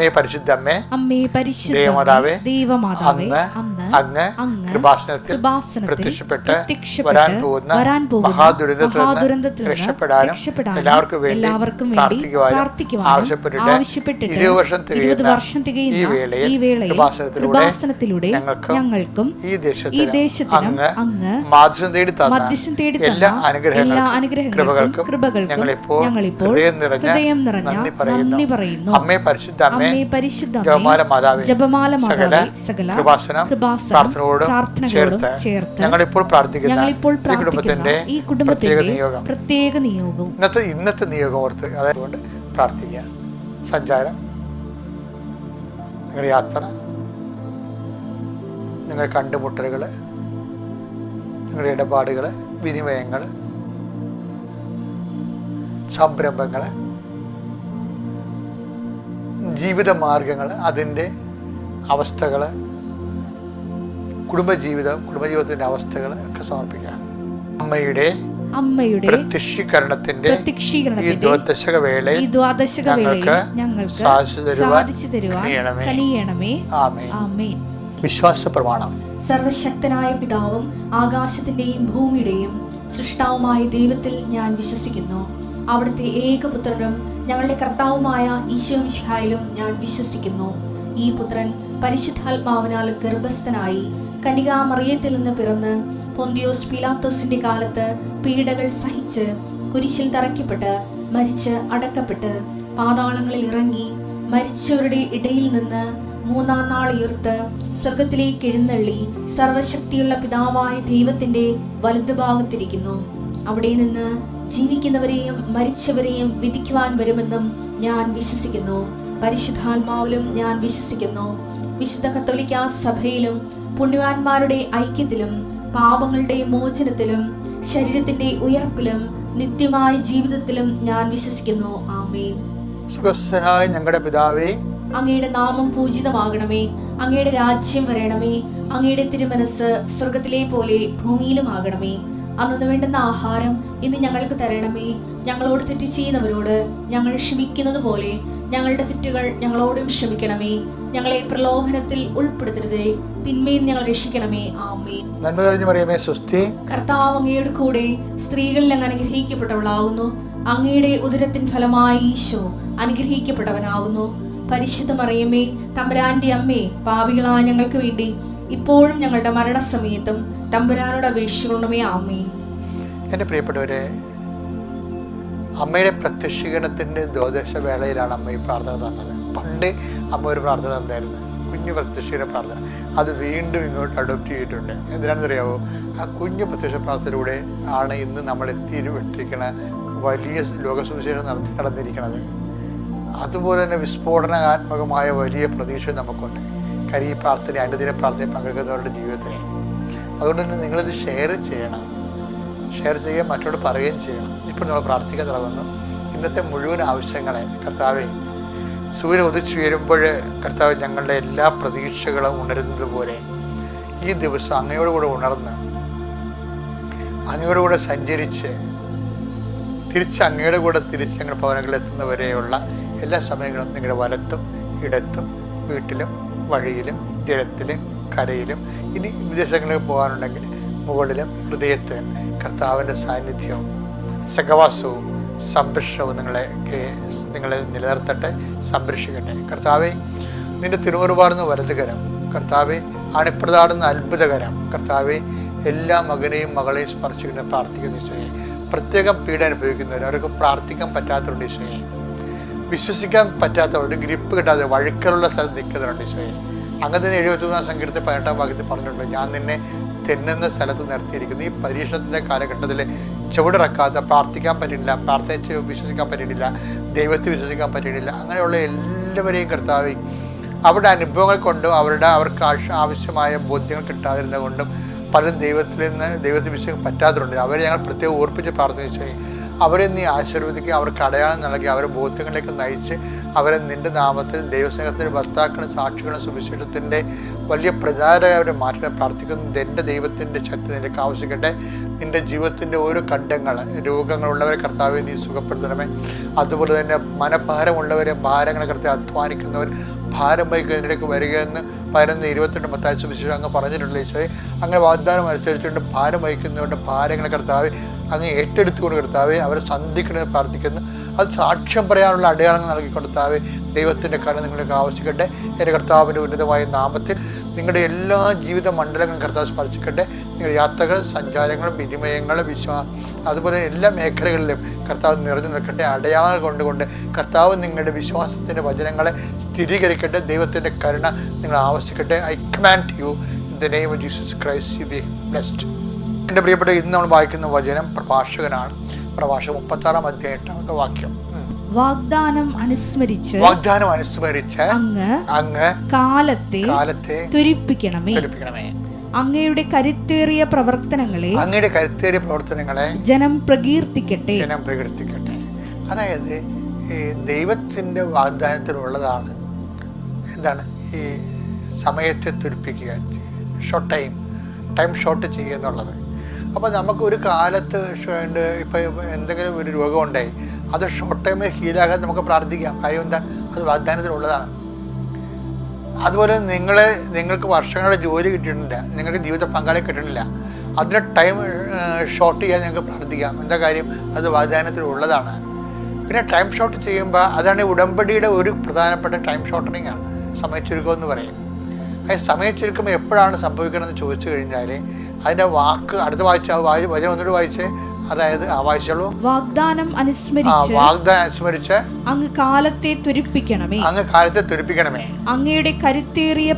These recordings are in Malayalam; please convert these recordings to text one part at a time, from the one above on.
അമ്മേ പരിശുദ്ധമ്മേ, ദൈവമാതാവേ, അന്ന് അങ്ങ് കൃപാസനത്തിൽ പ്രത്യക്ഷപ്പെട്ട് വരാൻ പോകുന്ന മഹാദുരന്തത്തിൽ രക്ഷപ്പെടാനും എല്ലാവർക്കും വേണ്ടി പ്രാർത്ഥിക്കുവാനും ആവശ്യപ്പെട്ടിട്ട് 20 വർഷം തികയുന്ന ഈ വേളയിൽ കൃപാസനത്തിലൂടെ ഞങ്ങൾക്കും ഈ ദേശത്തിനും അങ്ങ് മാധ്യസ്ഥം തേടി തന്ന എല്ലാ അനുഗ്രഹങ്ങൾക്കും കൃപകൾക്കും ഞങ്ങളിപ്പോൾ ഹൃദയം നിറഞ്ഞ നന്ദി പറയുന്നു. അമ്മേ പരിശുദ്ധമ്മേ, ജപമാല മാതാവേ, സകല കൃപാസനം പ്രാർത്ഥനയോടും ചേർത്ത് ഞങ്ങളിപ്പോൾ പ്രാർത്ഥിക്കുന്ന ഈ കുടുംബത്തിന്റെ പ്രത്യേക നിയോഗം ഇന്നത്തെ നിയോഗം ഓർത്ത് അതുകൊണ്ട് പ്രാർത്ഥിക്കുക. സഞ്ചാരം, നിങ്ങളുടെ യാത്ര, നിങ്ങളുടെ കണ്ടുമുട്ടലുകൾ, നിങ്ങളുടെ ഇടപാടുകൾ, വിനിമയങ്ങൾ, സംരംഭങ്ങൾ, ജീവിതമാർഗങ്ങൾ, അതിൻ്റെ അവസ്ഥകൾ, കുടുംബജീവിതത്തിൻ്റെ അവസ്ഥകൾ ഒക്കെ സമർപ്പിക്കുക. അമ്മയുടെ പ്രത്യക്ഷീകരണത്തിന്റെ ഈ ദ്വാദശക വേളയിൽ ഞങ്ങൾക്ക് സാധിച്ചു തരുവാൻ ആമേൻ. വിശ്വാസ പ്രമാണം. സർവശക്തനായ പിതാവും ആകാശത്തിന്റെയും ഭൂമിയുടെയും സൃഷ്ടാവുമായ ദൈവത്തിൽ ഞാൻ വിശ്വസിക്കുന്നു. അവിടുത്തെ ഏകപുത്രനും ഞങ്ങളുടെ കർത്താവുമായ ഈശോ മിശിഹായിലും ഞാൻ വിശ്വസിക്കുന്നു. ഈ പുത്രൻ പരിശുദ്ധാത്മാവിനാൽ ഗർഭസ്ഥനായി കന്യകാമറിയത്തിൽ നിന്ന് പിറന്ന് പൊന്തിയോസ് പീലാത്തോസിന്റെ കാലത്ത് പീഡകൾ സഹിച്ച് കുരിശിൽ തറയ്ക്കപ്പെട്ട് മരിച്ച് അടക്കപ്പെട്ട് പാതാളങ്ങളിൽ ഇറങ്ങി മരിച്ചവരുടെ ഇടയിൽ നിന്ന് 3-ാം നാൾ ഉയർത്ത് സ്വർഗത്തിലേക്ക് എഴുന്നള്ളി സർവശക്തിയുള്ള പിതാവായ ദൈവത്തിന്റെ വലതുഭാഗത്തിരിക്കുന്നു. അവിടെ നിന്ന് ജീവിക്കുന്നവരെയും മരിച്ചവരെയും വിധിക്കുവാൻ വരുമെന്നും ഞാൻ വിശ്വസിക്കുന്നു. പരിശുദ്ധാത്മാവിലും ഞാൻ വിശ്വസിക്കുന്നു. വിശുദ്ധ കത്തോലിക്കാ സഭയിലും പുണ്യവാന്മാരുടെ ഐക്യത്തിലും പാപങ്ങളുടെ മോചനത്തിലും ശരീരത്തിന്റെ ഉയർപ്പിലും നിത്യമായ ജീവിതത്തിലും ഞാൻ വിശ്വസിക്കുന്നു. ആമേൻ. സുഖസ്ഥനായ ഞങ്ങളുടെ പിതാവേ, അങ്ങയുടെ നാമം പൂജിതമാകണമേ. അങ്ങയുടെ രാജ്യം വരണമേ. അങ്ങയുടെ തിരുമനസ് സ്വർഗത്തിലെ പോലെ ഭൂമിയിലും ആകണമേ. അന്നു വേണ്ടുന്ന ആഹാരം ഇന്ന് ഞങ്ങൾക്ക് തരണമേ. ഞങ്ങളോട് തെറ്റ് ചെയ്യുന്നവരോട് ഞങ്ങൾ ക്ഷമിക്കുന്നത് പോലെ ഞങ്ങളുടെ തെറ്റുകൾ ഞങ്ങളോടും ക്ഷമിക്കണമേ. ഞങ്ങളെ പ്രലോഭനത്തിൽ ഉൾപ്പെടുത്തരുതേ, തിന്മയിൽ ഞങ്ങൾ രക്ഷിക്കണമേ. ആമേൻ. നന്മ നിറഞ്ഞ മറിയമേ, സ്വസ്തി. കർത്താവ് അങ്ങയുടെ കൂടെ സ്ത്രീകളിൽ അങ്ങ് അനുഗ്രഹിക്കപ്പെട്ടവളാകുന്നു. അങ്ങയുടെ ഉദരത്തിൻ ഫലമായി ഈശോ അനുഗ്രഹിക്കപ്പെട്ടവനാകുന്നു. പരിശുദ്ധ മറിയമേ, തമ്പുരാന്റെ അമ്മേ, പാപികളായ ഞങ്ങൾക്ക് വേണ്ടി ഇപ്പോഴും ഞങ്ങളുടെ മരണസമയത്തും തമ്പുരാനോട് അപേക്ഷിക്കണമേ. ആമേൻ. എൻ്റെ പ്രിയപ്പെട്ടവരെ, അമ്മയുടെ പ്രത്യക്ഷീകരണത്തിൻ്റെ ദ്വാദശ വേളയിലാണ് അമ്മ ഈ പ്രാർത്ഥന തന്നത്. പണ്ട് അമ്മ ഒരു പ്രാർത്ഥന തന്നായിരുന്നു, കുഞ്ഞു പ്രത്യക്ഷീകരണ പ്രാർത്ഥന. അത് വീണ്ടും ഇങ്ങോട്ട് അഡോപ്റ്റ് ചെയ്തിട്ടുണ്ട്. എന്തിനാണെന്നറിയാമോ? ആ കുഞ്ഞു പ്രത്യക്ഷ പ്രാർത്ഥനയിലൂടെ ആണ് ഇന്ന് നമ്മൾ എത്തിയിരിക്കുന്ന വലിയ ലോകസുവിശേഷം നടന്നിരിക്കുന്നത്. അതുപോലെ തന്നെ വിസ്ഫോടനാത്മകമായ വലിയ പ്രതീക്ഷ നമുക്കുണ്ട്. കാര്യം ഈ പ്രാർത്ഥന, അനുദിന പ്രാർത്ഥന പങ്കെടുക്കുന്നവരുടെ ജീവിതത്തിനെ. അതുകൊണ്ട് തന്നെ നിങ്ങളിത് ഷെയർ ചെയ്യണം. ഷെയർ ചെയ്യുക, മറ്റോട് പറയുകയും ചെയ്യണം. ഇപ്പോൾ നമ്മൾ പ്രാർത്ഥിക്കാൻ തുടങ്ങുന്നു. ഇന്നത്തെ മുഴുവൻ ആവശ്യങ്ങളെ കർത്താവെ, സൂര്യൻ ഉദിച്ചു വരുമ്പോൾ കർത്താവ് ഞങ്ങളുടെ എല്ലാ പ്രതീക്ഷകളും ഉണരുന്നത് പോലെ ഈ ദിവസം അങ്ങയോടുകൂടെ ഉണർന്ന് അങ്ങയോടുകൂടെ സഞ്ചരിച്ച് അങ്ങയുടെ കൂടെ തിരിച്ച് ഞങ്ങളുടെ ഭവനങ്ങളിൽ എത്തുന്നവരെയുള്ള എല്ലാ സമയങ്ങളും നിങ്ങളുടെ വലത്തും ഇടത്തും വീട്ടിലും വഴിയിലും ജലത്തിലും കരയിലും, ഇനി വിദേശങ്ങളിലേക്ക് പോകാനുണ്ടെങ്കിൽ മുകളിലും ഹൃദയത്തിൽ കർത്താവിൻ്റെ സാന്നിധ്യവും സഹവാസവും സംരക്ഷണവും നിങ്ങളെ നിലനിർത്തട്ടെ, സംരക്ഷിക്കട്ടെ. കർത്താവെ, നിന്റെ തിരുമുറുപാടുന്ന വലതുകരം, കർത്താവെ അണിപ്രതാടുന്ന അത്ഭുതകരം, കർത്താവെ എല്ലാ മകനെയും മകളെയും സ്പർശിക്കുന്ന പ്രാർത്ഥിക്കുന്ന ഈശോയെ. പ്രത്യേകം പീഡ അനുഭവിക്കുന്നവർ, അവർക്ക് പ്രാർത്ഥിക്കാൻ പറ്റാത്തവരുണ്ട് ഈശോയെ. വിശ്വസിക്കാൻ പറ്റാത്തവരുടെ, ഗ്രിപ്പ് കിട്ടാതെ വഴുക്കലുള്ള സ്ഥലത്ത് നിൽക്കുന്നവരുണ്ട് ഈശോയെ. അങ്ങനെ തന്നെ 71-ാം സങ്കീർത്തനത്തിൽ 18-ാം വാക്യത്തിൽ പറഞ്ഞിട്ടുണ്ട്, ഞാൻ നിന്നെ തെന്നുന്ന സ്ഥലത്ത് നിർത്തിയിരിക്കുന്നു. ഈ പരീക്ഷണത്തിൻ്റെ കാലഘട്ടത്തിൽ ചുവടിറക്കാത്ത, പ്രാർത്ഥിക്കാൻ പറ്റിയിട്ടില്ല, പ്രാർത്ഥിച്ച് വിശ്വസിക്കാൻ പറ്റിയിട്ടില്ല, ദൈവത്തെ വിശ്വസിക്കാൻ പറ്റിയിട്ടില്ല, അങ്ങനെയുള്ള എല്ലാവരെയും കർത്താവ് അവരുടെ അനുഭവങ്ങൾ കൊണ്ടും അവർക്ക് ആവശ്യമായ ബോധ്യങ്ങൾ കിട്ടാതിരുന്നത് കൊണ്ടും പലരും ദൈവത്തെ വിശ്വസിക്കാൻ പറ്റാത്തതുണ്ട്. അവരെ ഞങ്ങൾ പ്രത്യേകം ഓർപ്പിച്ച് പ്രാർത്ഥിച്ചു. അവരെ നീ ആശീർവദിക്കുക, അവർക്ക് അടയാളം നൽകി, അവരെ ബോധ്യങ്ങളിലേക്ക് നയിച്ച് അവരെ നിൻ്റെ നാമത്തിൽ ദൈവസ്നേഹത്തിൻ്റെ ഭർത്താക്കളും സാക്ഷികളും സുവിശേഷത്തിൻ്റെ വലിയ പ്രചാരകരെ അവരെ മാറ്റാൻ പ്രാർത്ഥിക്കുന്നു. എൻ്റെ ദൈവത്തിൻ്റെ ശക്തി നിനക്ക് ആവശ്യിക്കട്ടെ. നിൻ്റെ ജീവിതത്തിൻ്റെ ഓരോ ഖണ്ഡങ്ങൾ, രോഗങ്ങളുള്ളവരെ കർത്താവെ നീ സുഖപ്പെടുത്തണമേ. അതുപോലെ തന്നെ മനഭാരമുള്ളവരെ, ഭാരങ്ങളെ കർത്താവ് അധ്വാനിക്കുന്നവർ ഭാരം വഹിക്കുന്നതിനിടയ്ക്ക് വരികയെന്ന് 11:22 മത്തായി സുവിശേഷം അങ്ങ് പറഞ്ഞിട്ടുള്ള ഈശോയെ, അങ്ങനെ വാഗ്ദാനം അനുസരിച്ചുകൊണ്ട് ഭാരം വഹിക്കുന്നവരുടെ ഭാരങ്ങളെ കർത്താവ് അങ്ങ് ഏറ്റെടുത്തുകൊണ്ട് കർത്താവെ അവരെ സന്ധിക്കണമെന്ന് പ്രാർത്ഥിക്കുന്നു. അത് സാക്ഷ്യം പറയാനുള്ള അടയാളങ്ങൾ നൽകി കർത്താവെ ദൈവത്തിൻ്റെ കരുണ നിങ്ങൾക്ക് ആവശ്യിക്കട്ടെ. എൻ്റെ കർത്താവിൻ്റെ ഉന്നതമായ നാമത്തിൽ നിങ്ങളുടെ എല്ലാ ജീവിത മണ്ഡലങ്ങളും കർത്താവ് സ്പർശിക്കട്ടെ. നിങ്ങളുടെ യാത്രകൾ, സഞ്ചാരങ്ങൾ, വിനിമയങ്ങൾ, അതുപോലെ എല്ലാ മേഖലകളിലും കർത്താവ് നിറഞ്ഞു നിൽക്കട്ടെ. അടയാളങ്ങൾ കൊണ്ടുകൊണ്ട് കർത്താവ് നിങ്ങളുടെ വിശ്വാസത്തിൻ്റെ വചനങ്ങളെ സ്ഥിരീകരിക്കട്ടെ. ദൈവത്തിൻ്റെ കരുണ നിങ്ങൾ ആവശ്യിക്കട്ടെ. I command you in the name of Jesus Christ, you be blessed. എൻ്റെ പ്രിയപ്പെട്ട, ഇന്ന് നമ്മൾ വായിക്കുന്ന വചനം പ്രഭാഷകനാണ്. പ്രഭാഷകൻ 36-ാം അധ്യായം 8-ാമത്തെ വാക്യം. വാഗ്ദാനം അനുസ്മരിച്ച് അങ്ങ് കാലത്തെ ത്വരിപ്പിക്കണമേ. അങ്ങയുടെ കരുത്തേറിയ പ്രവർത്തനങ്ങളെ ജനം പ്രകീർത്തിക്കട്ടെ. അതായത് ഈ ദൈവത്തിൻ്റെ വാഗ്ദാനത്തിലുള്ളതാണ് എന്താണ്? ഈ സമയത്തെ ത്വരിപ്പിക്കുക, ടൈം ഷോർട്ട് ചെയ്യുക എന്നുള്ളത്. അപ്പോൾ നമുക്ക് ഒരു കാലത്ത് ഇപ്പോൾ എന്തെങ്കിലും ഒരു രോഗം ഉണ്ടായി, അത് ഷോർട്ട് ടൈമിൽ ഹീലാകാൻ നമുക്ക് പ്രാർത്ഥിക്കാം. കാര്യം എന്താണ്? അത് വാഗ്ദാനത്തിലുള്ളതാണ്. അതുപോലെ നിങ്ങൾക്ക് വർഷങ്ങളുടെ ജോലി കിട്ടിയിട്ടില്ല, നിങ്ങൾക്ക് ജീവിത പങ്കാളി കിട്ടണില്ല, അതിന് ടൈം ഷോർട്ട് ചെയ്യാൻ നിങ്ങൾക്ക് പ്രാർത്ഥിക്കാം. എന്താ കാര്യം? അത് വാഗ്ദാനത്തിലുള്ളതാണ്. പിന്നെ ടൈം ഷോർട്ട് ചെയ്യുമ്പോൾ അതാണ് ഉടമ്പടിയുടെ ഒരു പ്രധാനപ്പെട്ട ടൈം ഷോർട്ടനിങ് ആണ്, സമയച്ചുരുക്കം എന്ന് പറയും. അത് സമയച്ചുരുക്കം എപ്പോഴാണ് സംഭവിക്കണമെന്ന് ചോദിച്ചു കഴിഞ്ഞാൽ അതിൻ്റെ വാക്ക് അടുത്ത വചനം ഒന്നുകൂടി വായിച്ചേ. അതായത് വായിച്ചോളൂ. വാഗ്ദാനം അനുസ്മരിച്ച് അങ്ങ് കാലത്തെ ത്വരിപ്പിക്കണമേ. അങ്ങയുടെ കരുത്തേറിയ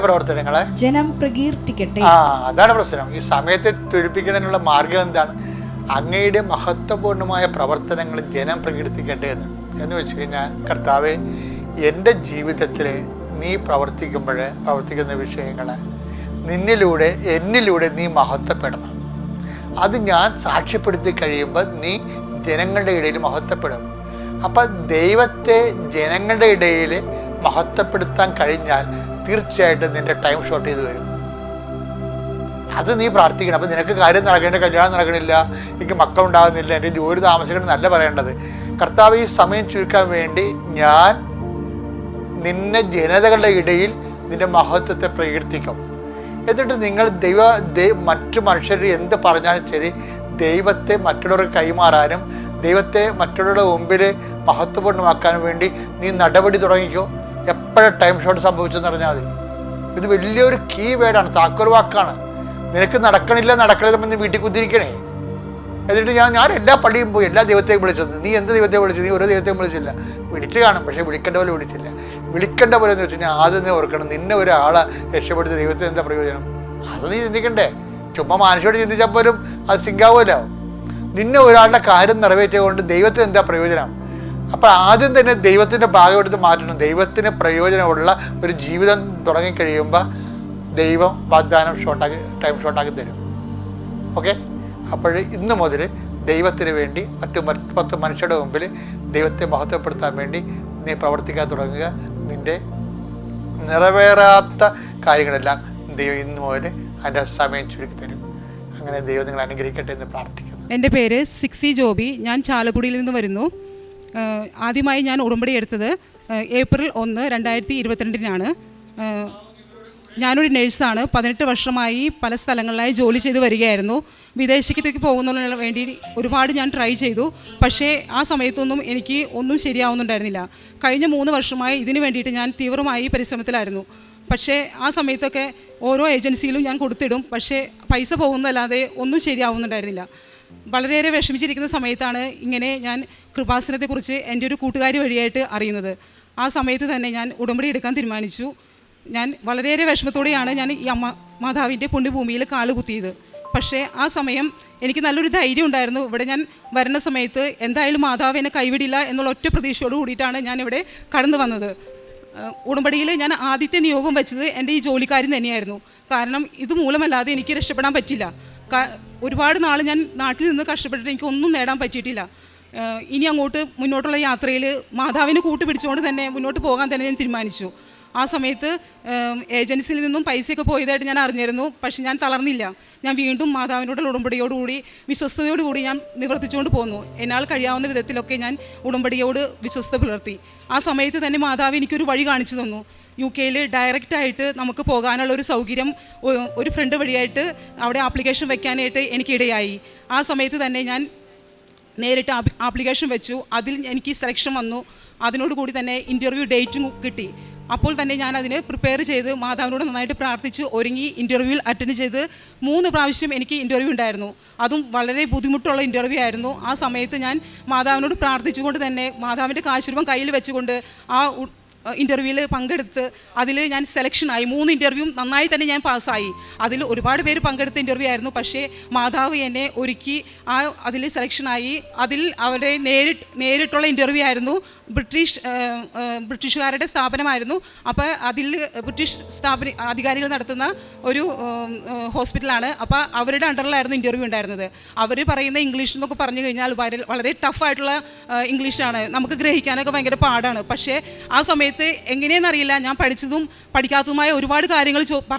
പ്രവർത്തനങ്ങളെ ജനം പ്രകീർത്തിക്കട്ടെ. അതാണ് പ്രശ്നം. ഈ സമയത്തെ ത്വരിപ്പിക്കുന്നതിനുള്ള മാർഗം എന്താണ്? അങ്ങയുടെ മഹത്വപൂർണമായ പ്രവർത്തനങ്ങൾ ജനം പ്രകീർത്തിക്കട്ടെ എന്ന് വെച്ച് കഴിഞ്ഞാൽ, കർത്താവെ എൻ്റെ ജീവിതത്തിൽ നീ പ്രവർത്തിക്കുന്ന വിഷയങ്ങൾ എന്നിലൂടെ നീ മഹത്വപ്പെടണം. അത് ഞാൻ സാക്ഷ്യപ്പെടുത്തി കഴിയുമ്പോൾ നീ ജനങ്ങളുടെ ഇടയിൽ മഹത്വപ്പെടും. അപ്പം ദൈവത്തെ ജനങ്ങളുടെ ഇടയിൽ മഹത്വപ്പെടുത്താൻ കഴിഞ്ഞാൽ തീർച്ചയായിട്ടും നിൻ്റെ ടൈം ഷോർട്ട് ചെയ്ത് വരും. അത് നീ പ്രാർത്ഥിക്കണം. അപ്പം നിനക്ക് കാര്യം നടക്കേണ്ട, കല്യാണം നടക്കണില്ല, എനിക്ക് മക്കളുണ്ടാകുന്നില്ല, എൻ്റെ ജോലി താമസിക്കണം എന്നല്ല പറയേണ്ടത്. കർത്താവ്, ഈ സമയം ചുരുക്കാൻ വേണ്ടി ഞാൻ നിന്നെ ജനതകളുടെ ഇടയിൽ നിൻ്റെ മഹത്വത്തെ പ്രകീർത്തിക്കും. എന്നിട്ട് നിങ്ങൾ മറ്റു മനുഷ്യർ എന്ത് പറഞ്ഞാലും ശരി, ദൈവത്തെ മറ്റുള്ളവർക്ക് കൈമാറാനും ദൈവത്തെ മറ്റുള്ളവരുടെ മുമ്പിൽ മഹത്വപൂർണ്ണമാക്കാനും വേണ്ടി നീ നടപടി തുടങ്ങിക്കോ. എപ്പോഴും ടൈം ഷോർട്ട് സംഭവിച്ചെന്ന് പറഞ്ഞാൽ മതി. ഇത് വലിയൊരു കീ വേർഡാണ്, താക്കോൽ വാക്കാണ്. നിനക്ക് നടക്കണില്ലെന്ന് വീട്ടിൽ കുത്തിരിക്കണേ. എന്നിട്ട് ഞാൻ എല്ലാ പള്ളിയും പോയി എല്ലാ ദൈവത്തെയും വിളിച്ചത്. നീ എന്ത് ദൈവത്തെ വിളിച്ചു? നീ ഓരോ ദൈവത്തെയും വിളിച്ചില്ല. വിളിച്ച് കാണും, പക്ഷേ വിളിക്കേണ്ട പോലെ വിളിച്ചില്ല. വിളിക്കേണ്ട പോലെ എന്ന് വെച്ച് കഴിഞ്ഞാൽ ആദ്യം നീ ഓർക്കണം, നിന്നെ ഒരാളെ രക്ഷപ്പെടുത്തിയ ദൈവത്തിന് എന്താ പ്രയോജനം? അത് നീ ചിന്തിക്കണ്ടേ. ചുമ്മാ മനുഷ്യരോട് ചിന്തിച്ചാൽ പോലും അത് സിങ്കാവുമല്ലോ. നിന്നെ ഒരാളുടെ കാര്യം നിറവേറ്റിയതുകൊണ്ട് ദൈവത്തിന് എന്താ പ്രയോജനം? അപ്പോൾ ആദ്യം തന്നെ ദൈവത്തിൻ്റെ ഭാഗമെടുത്ത് മാറ്റണം. ദൈവത്തിന് പ്രയോജനമുള്ള ഒരു ജീവിതം തുടങ്ങിക്കഴിയുമ്പോൾ ദൈവം വാഗ്ദാനം ടൈം ഷോർട്ടാക്കി തരും. ഓക്കെ? അപ്പോൾ ഇന്ന് മുതൽ ദൈവത്തിന് വേണ്ടി മറ്റ് മനുഷ്യരുടെ മുമ്പിൽ ദൈവത്തെ മഹത്വപ്പെടുത്താൻ വേണ്ടി നീ പ്രവർത്തിക്കാൻ തുടങ്ങുക. നിൻ്റെ നിറവേറാത്ത കാര്യങ്ങളെല്ലാം ദൈവം ഇന്ന് മുതൽ അതിൻ്റെ സമയം ചുരുക്കി തരും. അങ്ങനെ ദൈവം നിങ്ങൾ അനുഗ്രഹിക്കട്ടെ എന്ന് പ്രാർത്ഥിക്കുന്നു. എൻ്റെ പേര് സിക്സി ജോബി. ഞാൻ ചാലക്കുടിയിൽ നിന്ന് വരുന്നു. ആദ്യമായി ഞാൻ ഉടമ്പടി എടുത്തത് ഏപ്രിൽ 1, 2022 ഞാനൊരു നഴ്സാണ്. 18 വർഷമായി പല സ്ഥലങ്ങളിലായി ജോലി ചെയ്ത് വരികയായിരുന്നു. വിദേശത്തേക്ക് പോകുന്നതിന് വേണ്ടി ഒരുപാട് ഞാൻ ട്രൈ ചെയ്തു. പക്ഷേ ആ സമയത്തൊന്നും എനിക്ക് ഒന്നും ശരിയാവുന്നുണ്ടായിരുന്നില്ല. കഴിഞ്ഞ 3 വർഷമായി ഇതിന് വേണ്ടിയിട്ട് ഞാൻ തീവ്രമായി പരിശ്രമത്തിലായിരുന്നു. പക്ഷേ ആ സമയത്തൊക്കെ ഓരോ ഏജൻസിയിലും ഞാൻ കൊടുത്തിടും, പക്ഷേ പൈസ പോകുന്നതല്ലാതെ ഒന്നും ശരിയാവുന്നുണ്ടായിരുന്നില്ല. വളരെയേറെ വിഷമിച്ചിരിക്കുന്ന സമയത്താണ് ഇങ്ങനെ ഞാൻ കൃപാസനത്തെക്കുറിച്ച് എൻ്റെ ഒരു കൂട്ടുകാരി വഴിയായിട്ട് അറിയുന്നത്. ആ സമയത്ത് തന്നെ ഞാൻ ഉടമ്പടി എടുക്കാൻ തീരുമാനിച്ചു. ഞാൻ വളരെയേറെ വിഷമത്തോടെയാണ് ഞാൻ ഈ മാതാവിൻ്റെ പുണ്യഭൂമിയിൽ കാലുകുത്തിയത്. പക്ഷേ ആ സമയം എനിക്ക് നല്ലൊരു ധൈര്യം ഉണ്ടായിരുന്നു. ഇവിടെ ഞാൻ വരുന്ന സമയത്ത് എന്തായാലും മാതാവ് എന്നെ കൈവിടില്ല എന്നുള്ള ഒറ്റ പ്രതീക്ഷയോട് കൂടിയിട്ടാണ് ഞാൻ ഇവിടെ കടന്നു വന്നത്. ഉടമ്പടിയിൽ ഞാൻ ആദ്യത്തെ നിയോഗം വെച്ചത് എൻ്റെ ഈ ജോലിക്കാരൻ തന്നെയായിരുന്നു. കാരണം ഇത് മൂലമല്ലാതെ എനിക്ക് രക്ഷപ്പെടാൻ പറ്റില്ല. ഒരുപാട് നാൾ ഞാൻ നാട്ടിൽ നിന്ന് കഷ്ടപ്പെട്ടിട്ട് എനിക്കൊന്നും നേടാൻ പറ്റിയിട്ടില്ല. ഇനി അങ്ങോട്ട് മുന്നോട്ടുള്ള യാത്രയിൽ മാതാവിനെ കൂട്ടുപിടിച്ചുകൊണ്ട് തന്നെ മുന്നോട്ട് പോകാൻ തന്നെ ഞാൻ തീരുമാനിച്ചു. ആ സമയത്ത് ഏജൻസിയിൽ നിന്നും പൈസയൊക്കെ പോയതായിട്ട് ഞാൻ അറിഞ്ഞിരുന്നു. പക്ഷെ ഞാൻ തളർന്നില്ല. ഞാൻ വീണ്ടും മാതാവിനോടുള്ള ഉടമ്പടിയോടുകൂടി വിശ്വസ്തയോടുകൂടി ഞാൻ നിവർത്തിച്ചുകൊണ്ട് പോന്നു. എന്നാൽ കഴിയാവുന്ന വിധത്തിലൊക്കെ ഞാൻ ഉടമ്പടിയോട് വിശ്വസ്ത പുലർത്തി. ആ സമയത്ത് തന്നെ മാതാവ് എനിക്കൊരു വഴി കാണിച്ചു തന്നു. UK ഡയറക്റ്റായിട്ട് നമുക്ക് പോകാനുള്ള ഒരു സൗകര്യം ഒരു ഫ്രണ്ട് വഴിയായിട്ട് അവിടെ ആപ്ലിക്കേഷൻ വെക്കാനായിട്ട് എനിക്കിടയായി. ആ സമയത്ത് തന്നെ ഞാൻ നേരിട്ട് ആപ്ലിക്കേഷൻ വെച്ചു. അതിൽ എനിക്ക് സെലക്ഷൻ വന്നു. അതിനോടുകൂടി തന്നെ ഇൻ്റർവ്യൂ ഡേറ്റും കിട്ടി. അപ്പോൾ തന്നെ ഞാൻ അതിന് പ്രിപ്പയർ ചെയ്ത് മാതാവിനോട് നന്നായിട്ട് പ്രാർത്ഥിച്ച് ഒരുങ്ങി ഇൻ്റർവ്യൂവിൽ അറ്റൻഡ് ചെയ്ത് 3 പ്രാവശ്യം എനിക്ക് ഇൻ്റർവ്യൂ ഉണ്ടായിരുന്നു. അതും വളരെ ബുദ്ധിമുട്ടുള്ള ഇൻ്റർവ്യൂ ആയിരുന്നു. ആ സമയത്ത് ഞാൻ മാതാവിനോട് പ്രാർത്ഥിച്ചുകൊണ്ട് തന്നെ മാതാവിൻ്റെ കാശുരൂപം കയ്യിൽ വെച്ചുകൊണ്ട് ആ ഇൻ്റർവ്യൂവിൽ പങ്കെടുത്ത് അതിൽ ഞാൻ സെലക്ഷനായി. 3 ഇൻ്റർവ്യൂവും നന്നായി തന്നെ ഞാൻ പാസ്സായി. അതിൽ ഒരുപാട് പേര് പങ്കെടുത്ത ഇൻ്റർവ്യൂ ആയിരുന്നു. പക്ഷേ മാതാവ് എന്നെ ഒരുക്കി അതിൽ സെലക്ഷനായി. അതിൽ അവരുടെ നേരിട്ടുള്ള ഇൻ്റർവ്യൂ ആയിരുന്നു. ബ്രിട്ടീഷുകാരുടെ സ്ഥാപനമായിരുന്നു. അപ്പോൾ അതിൽ ബ്രിട്ടീഷ് അധികാരികൾ നടത്തുന്ന ഒരു ഹോസ്പിറ്റലാണ്. അപ്പോൾ അവരുടെ അണ്ടറിലായിരുന്നു ഇൻ്റർവ്യൂ ഉണ്ടായിരുന്നത്. അവർ പറയുന്ന ഇംഗ്ലീഷ് എന്നൊക്കെ പറഞ്ഞു കഴിഞ്ഞാൽ വളരെ ടഫായിട്ടുള്ള ഇംഗ്ലീഷാണ്. നമുക്ക് ഗ്രഹിക്കാനൊക്കെ ഭയങ്കര പാടാണ്. പക്ഷേ ആ സമയത്ത് എങ്ങനെയെന്നറിയില്ല, ഞാൻ പഠിച്ചതും പഠിക്കാത്തതുമായ ഒരുപാട് കാര്യങ്ങൾ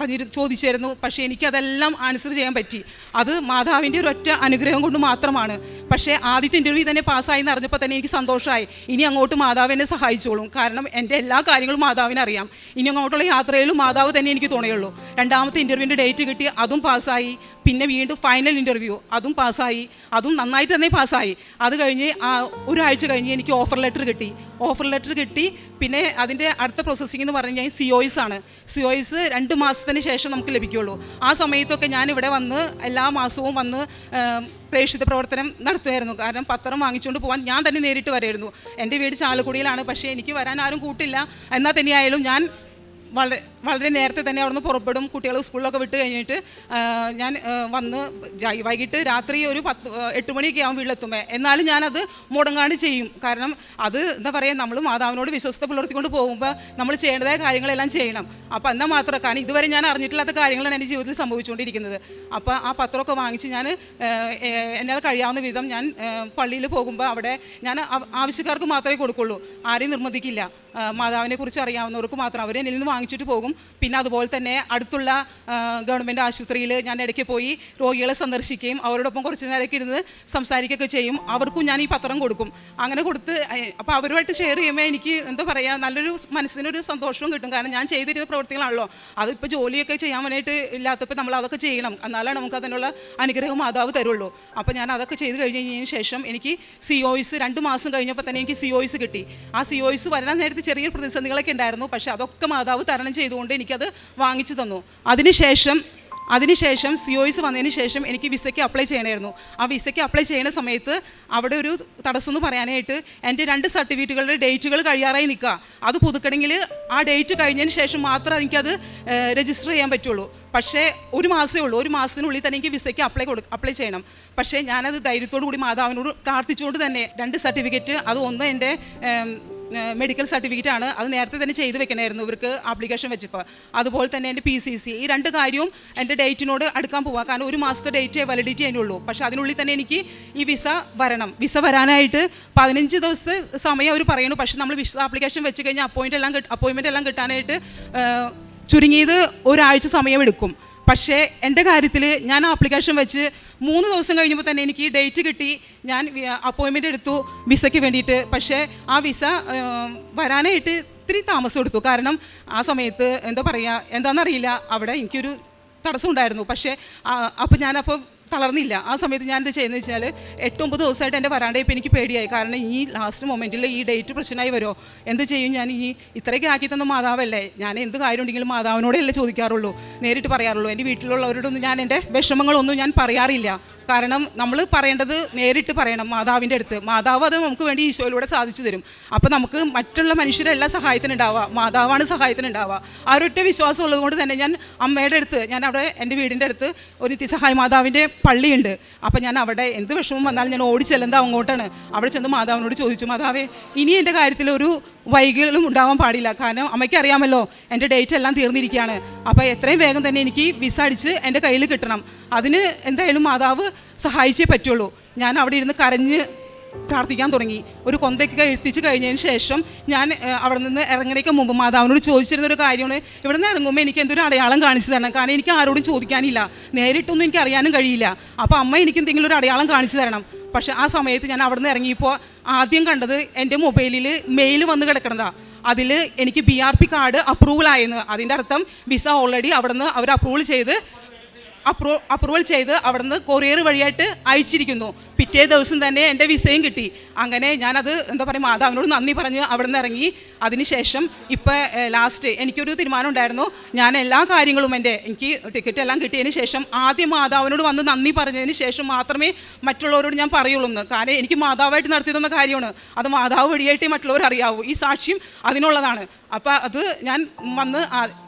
ചോദിച്ചിരുന്നു. പക്ഷേ എനിക്കതെല്ലാം ആൻസർ ചെയ്യാൻ പറ്റി. അത് മാതാവിൻ്റെ ഒരൊറ്റ അനുഗ്രഹം കൊണ്ട് മാത്രമാണ്. പക്ഷേ ആദ്യത്തെ ഇൻ്റർവ്യൂ തന്നെ പാസ്സായി എന്ന് അറിഞ്ഞപ്പോൾ തന്നെ എനിക്ക് സന്തോഷമായി. ഇനി അങ്ങോട്ട് മാതാവ് എന്നെ സഹായിച്ചോളും. കാരണം എൻ്റെ എല്ലാ കാര്യങ്ങളും മാതാവിന് അറിയാം. ഇനി അങ്ങോട്ടുള്ള യാത്രയിലും മാതാവ് തന്നെ എനിക്ക് തുണയുള്ളൂ. രണ്ടാമത്തെ ഇൻ്റർവ്യൂവിൻ്റെ ഡേറ്റ് കിട്ടി, അതും പാസ്സായി. പിന്നെ വീണ്ടും ഫൈനൽ ഇൻ്റർവ്യൂ, അതും പാസ്സായി. അതും നന്നായിട്ട് തന്നെ പാസ്സായി. അത് കഴിഞ്ഞ് ഒരാഴ്ച കഴിഞ്ഞ് എനിക്ക് ഓഫർ ലെറ്റർ കിട്ടി. പിന്നെ അതിൻ്റെ അടുത്ത പ്രോസസ്സിംഗ് എന്ന് പറഞ്ഞു കഴിഞ്ഞാൽ COS ആണ്. COS 2 മാസത്തിന് ശേഷം നമുക്ക് ലഭിക്കുകയുള്ളൂ. ആ സമയത്തൊക്കെ ഞാൻ ഇവിടെ വന്ന് എല്ലാ മാസവും വന്ന് പ്രേക്ഷിത പ്രവർത്തനം നടത്തുമായിരുന്നു. കാരണം പത്രം വാങ്ങിച്ചുകൊണ്ട് പോകാൻ ഞാൻ തന്നെ നേരിട്ട് വരായിരുന്നു. എൻ്റെ വീട് ചാലക്കുടിയിലാണ്. പക്ഷേ എനിക്ക് വരാൻ ആരും കൂട്ടില്ല. എന്നാൽ തന്നെയായാലും ഞാൻ വളരെ നേരത്തെ തന്നെ അവിടെ നിന്ന് പുറപ്പെടും. കുട്ടികൾ സ്കൂളിലൊക്കെ വിട്ട് കഴിഞ്ഞിട്ട് ഞാൻ വന്ന് വൈകിട്ട് രാത്രി ഒരു 8 മണിയൊക്കെ ആകും വീട്ടിലെത്തുമ്പോൾ. എന്നാലും ഞാനത് മുടങ്ങാണ്ട് ചെയ്യും. കാരണം അത് എന്താ പറയുക, നമ്മൾ മാതാവിനോട് വിശ്വസ്ത പുലർത്തിക്കൊണ്ട് പോകുമ്പോൾ നമ്മൾ ചെയ്യേണ്ടതായ കാര്യങ്ങളെല്ലാം ചെയ്യണം. അപ്പോൾ എന്നാൽ മാത്രം, കാരണം ഇതുവരെ ഞാൻ അറിഞ്ഞിട്ടില്ലാത്ത കാര്യങ്ങളാണ് എൻ്റെ ജീവിതത്തിൽ സംഭവിച്ചുകൊണ്ടിരിക്കുന്നത്. അപ്പോൾ ആ പത്രമൊക്കെ വാങ്ങിച്ച് ഞാൻ എന്നാൽ കഴിയാവുന്ന വിധം ഞാൻ പള്ളിയിൽ പോകുമ്പോൾ അവിടെ ഞാൻ ആവശ്യക്കാർക്ക് മാത്രമേ കൊടുക്കുള്ളൂ. ആരെയും നിർബന്ധിക്കില്ല. മാതാവിനെ കുറിച്ച് അറിയാവുന്നവർക്ക് മാത്രം അവർ എന്നിൽ നിന്ന് വാങ്ങിച്ചിട്ട് പോകും. പിന്നെ അതുപോലെ തന്നെ അടുത്തുള്ള ഗവൺമെൻറ് ആശുപത്രിയിൽ ഞാൻ ഇടയ്ക്ക് പോയി രോഗികളെ സന്ദർശിക്കുകയും അവരോടൊപ്പം കുറച്ച് നേരമൊക്കെ ഇരുന്ന് സംസാരിക്കുകയൊക്കെ ചെയ്യും. അവർക്കും ഞാൻ ഈ പത്രം കൊടുക്കും. അങ്ങനെ കൊടുത്ത് അപ്പോൾ അവരുമായിട്ട് ഷെയർ ചെയ്യുമ്പോൾ എനിക്ക് എന്താ പറയുക, നല്ലൊരു മനസ്സിനൊരു സന്തോഷവും കിട്ടും. കാരണം ഞാൻ ചെയ്തിരുന്ന പ്രവൃത്തികളാണല്ലോ. അതിപ്പോൾ ജോലിയൊക്കെ ചെയ്യാൻ വേണ്ടിയിട്ട് ഇല്ലാത്തപ്പോൾ നമ്മൾ അതൊക്കെ ചെയ്യണം. എന്നാലാണ് നമുക്ക് അതിനുള്ള അനുഗ്രഹം മാതാവ് തരുള്ളൂ. അപ്പോൾ ഞാൻ അതൊക്കെ ചെയ്ത് കഴിഞ്ഞതിന് ശേഷം എനിക്ക് COS 2 മാസം കഴിഞ്ഞപ്പോൾ തന്നെ എനിക്ക് COS കിട്ടി. ആ COS വരാൻ നേരത്തെ ചെറിയൊരു പ്രതിസന്ധികളൊക്കെ ഉണ്ടായിരുന്നു. പക്ഷേ അതൊക്കെ മാതാവ് തരണം ചെയ്തുകൊണ്ട് എനിക്കത് വാങ്ങിച്ചു തന്നു. അതിനുശേഷം COS വന്നതിന് ശേഷം എനിക്ക് വിസയ്ക്ക് അപ്ലൈ ചെയ്യണമായിരുന്നു. ആ വിസയ്ക്ക് അപ്ലൈ ചെയ്യുന്ന സമയത്ത് അവിടെ ഒരു തടസ്സം എന്ന് പറയാനായിട്ട് എൻ്റെ 2 സർട്ടിഫിക്കറ്റുകളുടെ ഡേറ്റുകൾ കഴിയാറായി നിൽക്കുക. അത് പുതുക്കണമെങ്കിൽ ആ ഡേറ്റ് കഴിഞ്ഞതിന് ശേഷം മാത്രമേ എനിക്കത് രജിസ്റ്റർ ചെയ്യാൻ പറ്റുള്ളൂ. പക്ഷേ 1 മാസമേ ഉള്ളൂ. 1 മാസത്തിനുള്ളിൽ തന്നെ എനിക്ക് വിസയ്ക്ക് അപ്ലൈ ചെയ്യണം. പക്ഷേ ഞാനത് ധൈര്യത്തോടു കൂടി മാതാവിനോട് പ്രാർത്ഥിച്ചുകൊണ്ട് തന്നെ 2 സർട്ടിഫിക്കറ്റ്, അത് ഒന്ന് എൻ്റെ മെഡിക്കൽ സർട്ടിഫിക്കറ്റ് ആണ്. അത് നേരത്തെ തന്നെ ചെയ്ത് വെക്കണമായിരുന്നു ഇവർക്ക് ആപ്ലിക്കേഷൻ വെച്ചപ്പോൾ. അതുപോലെ തന്നെ എൻ്റെ PCC, ഈ 2 കാര്യവും എൻ്റെ ഡേറ്റിനോട് അടുക്കാൻ പോവുക. കാരണം 1 മാസത്തെ ഡേറ്റ് വാലിഡിറ്റി അതിനുള്ളൂ. പക്ഷേ അതിനുള്ളിൽ തന്നെ എനിക്ക് ഈ വിസ വരണം. വിസ വരാനായിട്ട് 15 ദിവസത്തെ സമയം അവർ പറയുന്നു. പക്ഷേ നമ്മൾ വിസ ആപ്ലിക്കേഷൻ വെച്ച് കഴിഞ്ഞാൽ അപ്പോയിൻമെൻ്റ് എല്ലാം കിട്ടാനായിട്ട് ചുരുങ്ങിയത് 1 ആഴ്ച സമയമെടുക്കും. പക്ഷേ എൻ്റെ കാര്യത്തിൽ ഞാൻ ആപ്ലിക്കേഷൻ വെച്ച് 3 ദിവസം കഴിഞ്ഞപ്പോൾ തന്നെ എനിക്ക് ഡേറ്റ് കിട്ടി. ഞാൻ അപ്പോയിൻമെൻ്റ് എടുത്തു വിസയ്ക്ക് വേണ്ടിയിട്ട്. പക്ഷേ ആ വിസ വരാനായിട്ട് ഇത്തിരി താമസം എടുത്തു. കാരണം ആ സമയത്ത് എന്താ പറയുക, എന്താണെന്നറിയില്ല, അവിടെ എനിക്കൊരു തടസ്സം ഉണ്ടായിരുന്നു. പക്ഷേ അപ്പോൾ ഞാനപ്പോൾ തളർന്നില്ല. ആ സമയത്ത് ഞാൻ എന്ത് ചെയ്യുന്നത് വെച്ചാൽ 8-9 ദിവസമായിട്ട് എൻ്റെ വരാണ്ടേ. ഇപ്പോൾ എനിക്ക് പേടിയായി. കാരണം ഈ ലാസ്റ്റ് മൊമെൻറ്റിൽ ഈ ഡേറ്റ് പ്രശ്നമായി വരുമോ, എന്ത് ചെയ്യും ഞാൻ? ഇനി ഇത്രയൊക്കെ ആക്കി തന്ന മാതാവല്ലേ, ഞാൻ എന്ത് കാര്യം ഉണ്ടെങ്കിലും മാതാവിനോടല്ലേ ചോദിക്കാറുള്ളൂ, നേരിട്ട് പറയാറുള്ളൂ. എൻ്റെ വീട്ടിലുള്ളവരോടൊന്നും ഞാൻ എൻ്റെ വിഷമങ്ങളൊന്നും ഞാൻ പറയാറില്ല. കാരണം നമ്മൾ പറയേണ്ടത് നേരിട്ട് പറയണം മാതാവിൻ്റെ അടുത്ത്. മാതാവ് അത് നമുക്ക് വേണ്ടി ഈശോയിലൂടെ സാധിച്ചു തരും. അപ്പോൾ നമുക്ക് മറ്റുള്ള മനുഷ്യരെല്ലാം സഹായത്തിനുണ്ടാവുക, മാതാവാണ് സഹായത്തിനുണ്ടാവുക. ആ ഒരൊറ്റ വിശ്വാസം ഉള്ളതുകൊണ്ട് തന്നെ ഞാൻ അമ്മയുടെ അടുത്ത്, ഞാൻ അവിടെ എൻ്റെ വീടിൻ്റെ അടുത്ത് ഒരു നിത്യസഹായ മാതാവിൻ്റെ പള്ളിയുണ്ട്. അപ്പോൾ ഞാൻ അവിടെ എന്ത് വിഷമം വന്നാലും ഞാൻ ഓടി ചെല്ലുന്നത് അങ്ങോട്ടാണ്. അവിടെ ചെന്ന് മാതാവിനോട് ചോദിച്ചു, മാതാവേ ഇനി എൻ്റെ കാര്യത്തിൽ ഒരു വൈകലും ഉണ്ടാവാൻ പാടില്ല. കാരണം അമ്മയ്ക്ക് അറിയാമല്ലോ എൻ്റെ ഡേറ്റ് എല്ലാം തീർന്നിരിക്കുകയാണ്. അപ്പോൾ എത്രയും വേഗം തന്നെ എനിക്ക് വിസ അടിച്ച് എൻ്റെ കയ്യിൽ കിട്ടണം. അതിന് എന്തായാലും മാതാവ് സഹായിച്ചേ പറ്റുള്ളൂ. ഞാൻ അവിടെ ഇരുന്ന് കരഞ്ഞ് പ്രാർത്ഥിക്കാൻ തുടങ്ങി. ഒരു കൊന്തയൊക്കെ എഴുത്തിച്ച് കഴിഞ്ഞതിന് ശേഷം ഞാൻ അവിടെ നിന്ന് ഇറങ്ങണേക്ക് മുമ്പ് മാതാവിനോട് ചോദിച്ചിരുന്നൊരു കാര്യമാണ്, ഇവിടെ നിന്ന് ഇറങ്ങുമ്പോൾ എനിക്ക് എന്തൊരു അടയാളം കാണിച്ചു തരണം, കാരണം എനിക്ക് ആരോടും ചോദിക്കാനില്ല, നേരിട്ടൊന്നും എനിക്ക് അറിയാനും കഴിയില്ല. അപ്പോൾ അമ്മ എനിക്ക് എന്തെങ്കിലും ഒരു അടയാളം കാണിച്ചു തരണം. പക്ഷേ ആ സമയത്ത് ഞാൻ അവിടെ നിന്ന് ഇറങ്ങിയപ്പോൾ ആദ്യം കണ്ടത് എൻ്റെ മൊബൈലിൽ മെയിൽ വന്ന് കിടക്കണതാണ്. അതിൽ എനിക്ക് BRP കാർഡ് അപ്രൂവൽ ആയെന്ന്. അതിൻ്റെ അർത്ഥം വിസ ഓൾറെഡി അവിടെ നിന്ന് അവർ അപ്രൂവൽ ചെയ്ത് അവിടെ നിന്ന് കൊറിയർ വഴിയായിട്ട് അയച്ചിരിക്കുന്നു. പിറ്റേ ദിവസം തന്നെ എൻ്റെ വിസയും കിട്ടി. അങ്ങനെ ഞാനത് എന്താ പറയുക, മാതാവിനോട് നന്ദി പറഞ്ഞ് അവിടെ നിന്ന് ഇറങ്ങി. അതിനുശേഷം ഇപ്പോൾ ലാസ്റ്റ് എനിക്കൊരു തീരുമാനം ഉണ്ടായിരുന്നു, ഞാൻ എല്ലാ കാര്യങ്ങളും എനിക്ക് ടിക്കറ്റ് എല്ലാം കിട്ടിയതിന് ശേഷം ആദ്യം മാതാവിനോട് വന്ന് നന്ദി പറഞ്ഞതിന് ശേഷം മാത്രമേ മറ്റുള്ളവരോട് ഞാൻ പറയുള്ളൂ എന്ന്. കാരണം എനിക്ക് മാതാവായിട്ട് നടത്തി തന്ന കാര്യമാണ്, അത് മാതാവ് വഴിയായിട്ടേ മറ്റുള്ളവർ അറിയാവൂ. ഈ സാക്ഷ്യം അതിനുള്ളതാണ്. അപ്പോൾ അത് ഞാൻ വന്ന്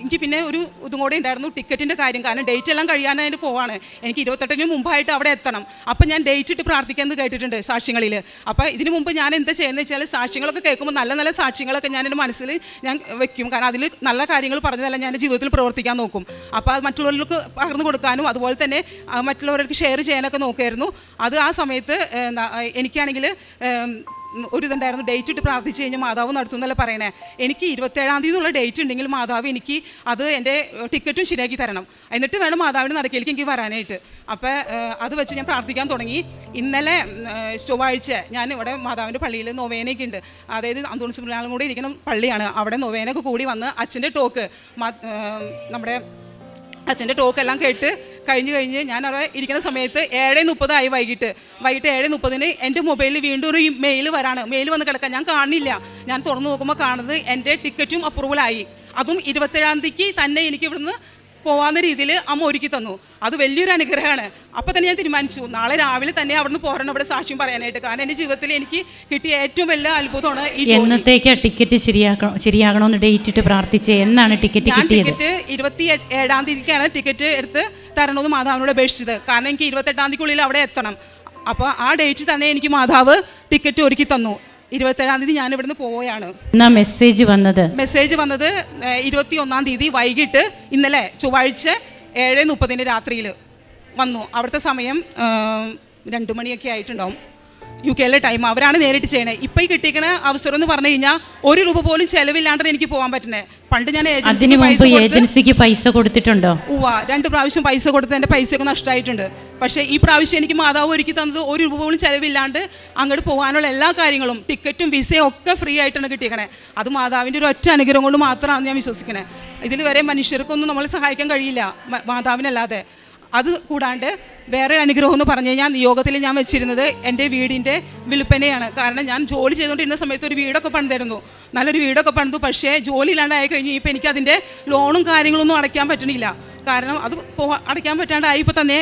എനിക്ക് പിന്നെ ഒരു ഇതും കൂടെ ഉണ്ടായിരുന്നു, ടിക്കറ്റിൻ്റെ കാര്യം. കാരണം ഡേറ്റ് എല്ലാം കഴിയാനായിട്ട് പോവാണ്, എനിക്ക് 28-ന് മുമ്പായിട്ട് അവിടെ എത്തണം. അപ്പം ഞാൻ ഡേറ്റ് ഇട്ട് പ്രാർത്ഥിക്കാമെന്ന് കേട്ടിട്ടുണ്ട് സാക്ഷ്യങ്ങളിൽ. അപ്പോൾ ഇതിന് മുമ്പ് ഞാൻ എന്താ ചെയ്യുന്നത് വെച്ചാൽ, സാക്ഷ്യങ്ങളൊക്കെ കേൾക്കുമ്പോൾ നല്ല നല്ല സാക്ഷ്യങ്ങളൊക്കെ ഞാൻ എൻ്റെ മനസ്സിൽ ഞാൻ വെക്കും. കാരണം അതിൽ നല്ല കാര്യങ്ങൾ പറഞ്ഞതല്ല ഞാൻ എൻ്റെ ജീവിതത്തിൽ പ്രവർത്തിക്കാൻ നോക്കും. അപ്പോൾ അത് മറ്റുള്ളവർക്ക് പകർന്നു കൊടുക്കാനും അതുപോലെ തന്നെ മറ്റുള്ളവർക്ക് ഷെയർ ചെയ്യാനൊക്കെ നോക്കുമായിരുന്നു. അത് ആ സമയത്ത് എനിക്കാണെങ്കിൽ ഒരു ഇതുണ്ടായിരുന്നു, ഡേറ്റ് ഇട്ട് പ്രാർത്ഥിച്ച് കഴിഞ്ഞാൽ മാതാവ് നടത്തുന്നല്ല പറയണേ. എനിക്ക് 27-ാം തീയതി എന്നുള്ള ഡേറ്റ് ഉണ്ടെങ്കിൽ മാതാവ് എനിക്ക് അത് എൻ്റെ ടിക്കറ്റും ശരിയാക്കി തരണം, എന്നിട്ട് വേണം മാതാവിൻ്റെ നടക്കലേക്ക് എനിക്ക് വരാനായിട്ട്. അപ്പോൾ അത് വെച്ച് ഞാൻ പ്രാർത്ഥിക്കാൻ തുടങ്ങി. ഇന്നലെ ചൊവ്വാഴ്ച ഞാൻ ഇവിടെ മാതാവിൻ്റെ പള്ളിയിൽ നൊവേനയൊക്കെ ഉണ്ട്, അതായത് അന്തോണിസ് മൃഗാളും കൂടി ഇരിക്കുന്ന പള്ളിയാണ്. അവിടെ നൊവേനൊക്കെ കൂടി വന്ന് അച്ഛൻ്റെ ടോക്ക് നമ്മുടെ അച്ഛൻ്റെ ടോക്കെല്ലാം കേട്ട് കഴിഞ്ഞ് ഞാൻ അവിടെ ഇരിക്കുന്ന സമയത്ത് 7:30 വൈകിട്ട് 7:30 എൻ്റെ മൊബൈലിൽ വീണ്ടും ഒരു മെയിൽ വന്ന് കിടക്കാൻ ഞാൻ കാണില്ല. ഞാൻ തുറന്നു നോക്കുമ്പോൾ കാണുന്നത് എൻ്റെ ടിക്കറ്റും അപ്രൂവലായി. അതും 27-ാം തീയതിക്ക് തന്നെ എനിക്ക് ഇവിടുന്ന് പോകാവുന്ന രീതിയിൽ അമ്മ ഒരുക്കി തന്നു. അത് വലിയൊരു അനുഗ്രഹമാണ്. അപ്പോൾ തന്നെ ഞാൻ തീരുമാനിച്ചു, നാളെ രാവിലെ തന്നെ അവിടുന്ന് പോരണം ഇവിടെ സാക്ഷ്യം പറയാനായിട്ട്. കാരണം എൻ്റെ ജീവിതത്തിൽ എനിക്ക് കിട്ടിയ ഏറ്റവും വലിയ അത്ഭുതമാണ് ഈ ജോലി. എന്നത്തേക്കാ ടിക്കറ്റ് ശരിയാകണമെന്ന് ഡേറ്റ് ഇട്ട് പ്രാർത്ഥിച്ചേ? എന്നാണ് ടിക്കറ്റ് കിട്ടിയത്? ടിക്കറ്റ് 27-ാം തീയതിക്കാണ് ടിക്കറ്റ് എടുത്ത് തരണമെന്ന് മാതാവിനോട് അപേക്ഷിച്ചത്. കാരണം എനിക്ക് 28-ാം തീയതിക്കുള്ളിൽ അവിടെ എത്തണം. അപ്പോൾ ആ ഡേറ്റ് തന്നെ എനിക്ക് മാതാവ് ടിക്കറ്റ് ഒരുക്കി തന്നു. 27-ാം തീയതി ഞാൻ ഇവിടുന്ന് പോവുകയാണ്. മെസ്സേജ് വന്നത് 21-ാം തീയതി വൈകിട്ട്, ഇന്നലെ ചൊവ്വാഴ്ച 7:30 രാത്രിയിൽ വന്നു. അവിടുത്തെ സമയം 2 മണിയൊക്കെ ആയിട്ടുണ്ടാവും, UK ടൈം. അവരാണ് നേരിട്ട് ചെയ്യണേ. ഇപ്പം ഈ കിട്ടിയിരിക്കുന്ന അവസരം എന്ന് പറഞ്ഞു കഴിഞ്ഞാൽ 1 രൂപ പോലും ചെലവില്ലാണ്ട് എനിക്ക് പോകാൻ പറ്റണേ. പണ്ട് ഞാൻ ഏജൻസിക്ക് പൈസ കൊടുത്തിട്ടുണ്ടോ? 2 പ്രാവശ്യം പൈസ കൊടുത്ത് എൻ്റെ പൈസയൊക്കെ നഷ്ടമായിട്ടുണ്ട്. പക്ഷേ ഈ പ്രാവശ്യം എനിക്ക് മാതാവ് ഒരുക്കി തന്നത് 1 രൂപ പോലും ചെലവില്ലാണ്ട് അങ്ങോട്ട് പോകാനുള്ള എല്ലാ കാര്യങ്ങളും, ടിക്കറ്റും വിസയും ഒക്കെ ഫ്രീ ആയിട്ടാണ് കിട്ടിയേക്കണേ. അത് മാതാവിൻ്റെ ഒരു ഒറ്റ അനുഗ്രഹം കൊണ്ട് മാത്രമാണ് ഞാൻ വിശ്വസിക്കണേ. ഇതിൽ വരെ മനുഷ്യർക്കൊന്നും നമ്മളെ സഹായിക്കാൻ കഴിയില്ല മാതാവിനല്ലാതെ. അത് കൂടാണ്ട് വേറെ അനുഗ്രഹം എന്ന് പറഞ്ഞു കഴിഞ്ഞാൽ, നിയോഗത്തിൽ ഞാൻ വെച്ചിരുന്നത് എൻ്റെ വീടിൻ്റെ വിൽപ്പനയാണ്. കാരണം ഞാൻ ജോലി ചെയ്തുകൊണ്ടിരുന്ന സമയത്ത് ഒരു വീടൊക്കെ പണിതായിരുന്നു, നല്ലൊരു വീടൊക്കെ പണിതു. പക്ഷേ ജോലി ഇല്ലാണ്ടായി കഴിഞ്ഞ് ഇപ്പോൾ എനിക്കതിൻ്റെ ലോണും കാര്യങ്ങളൊന്നും അടയ്ക്കാൻ പറ്റണില്ല. കാരണം അത് അടയ്ക്കാൻ പറ്റാണ്ടായപ്പോൾ തന്നെ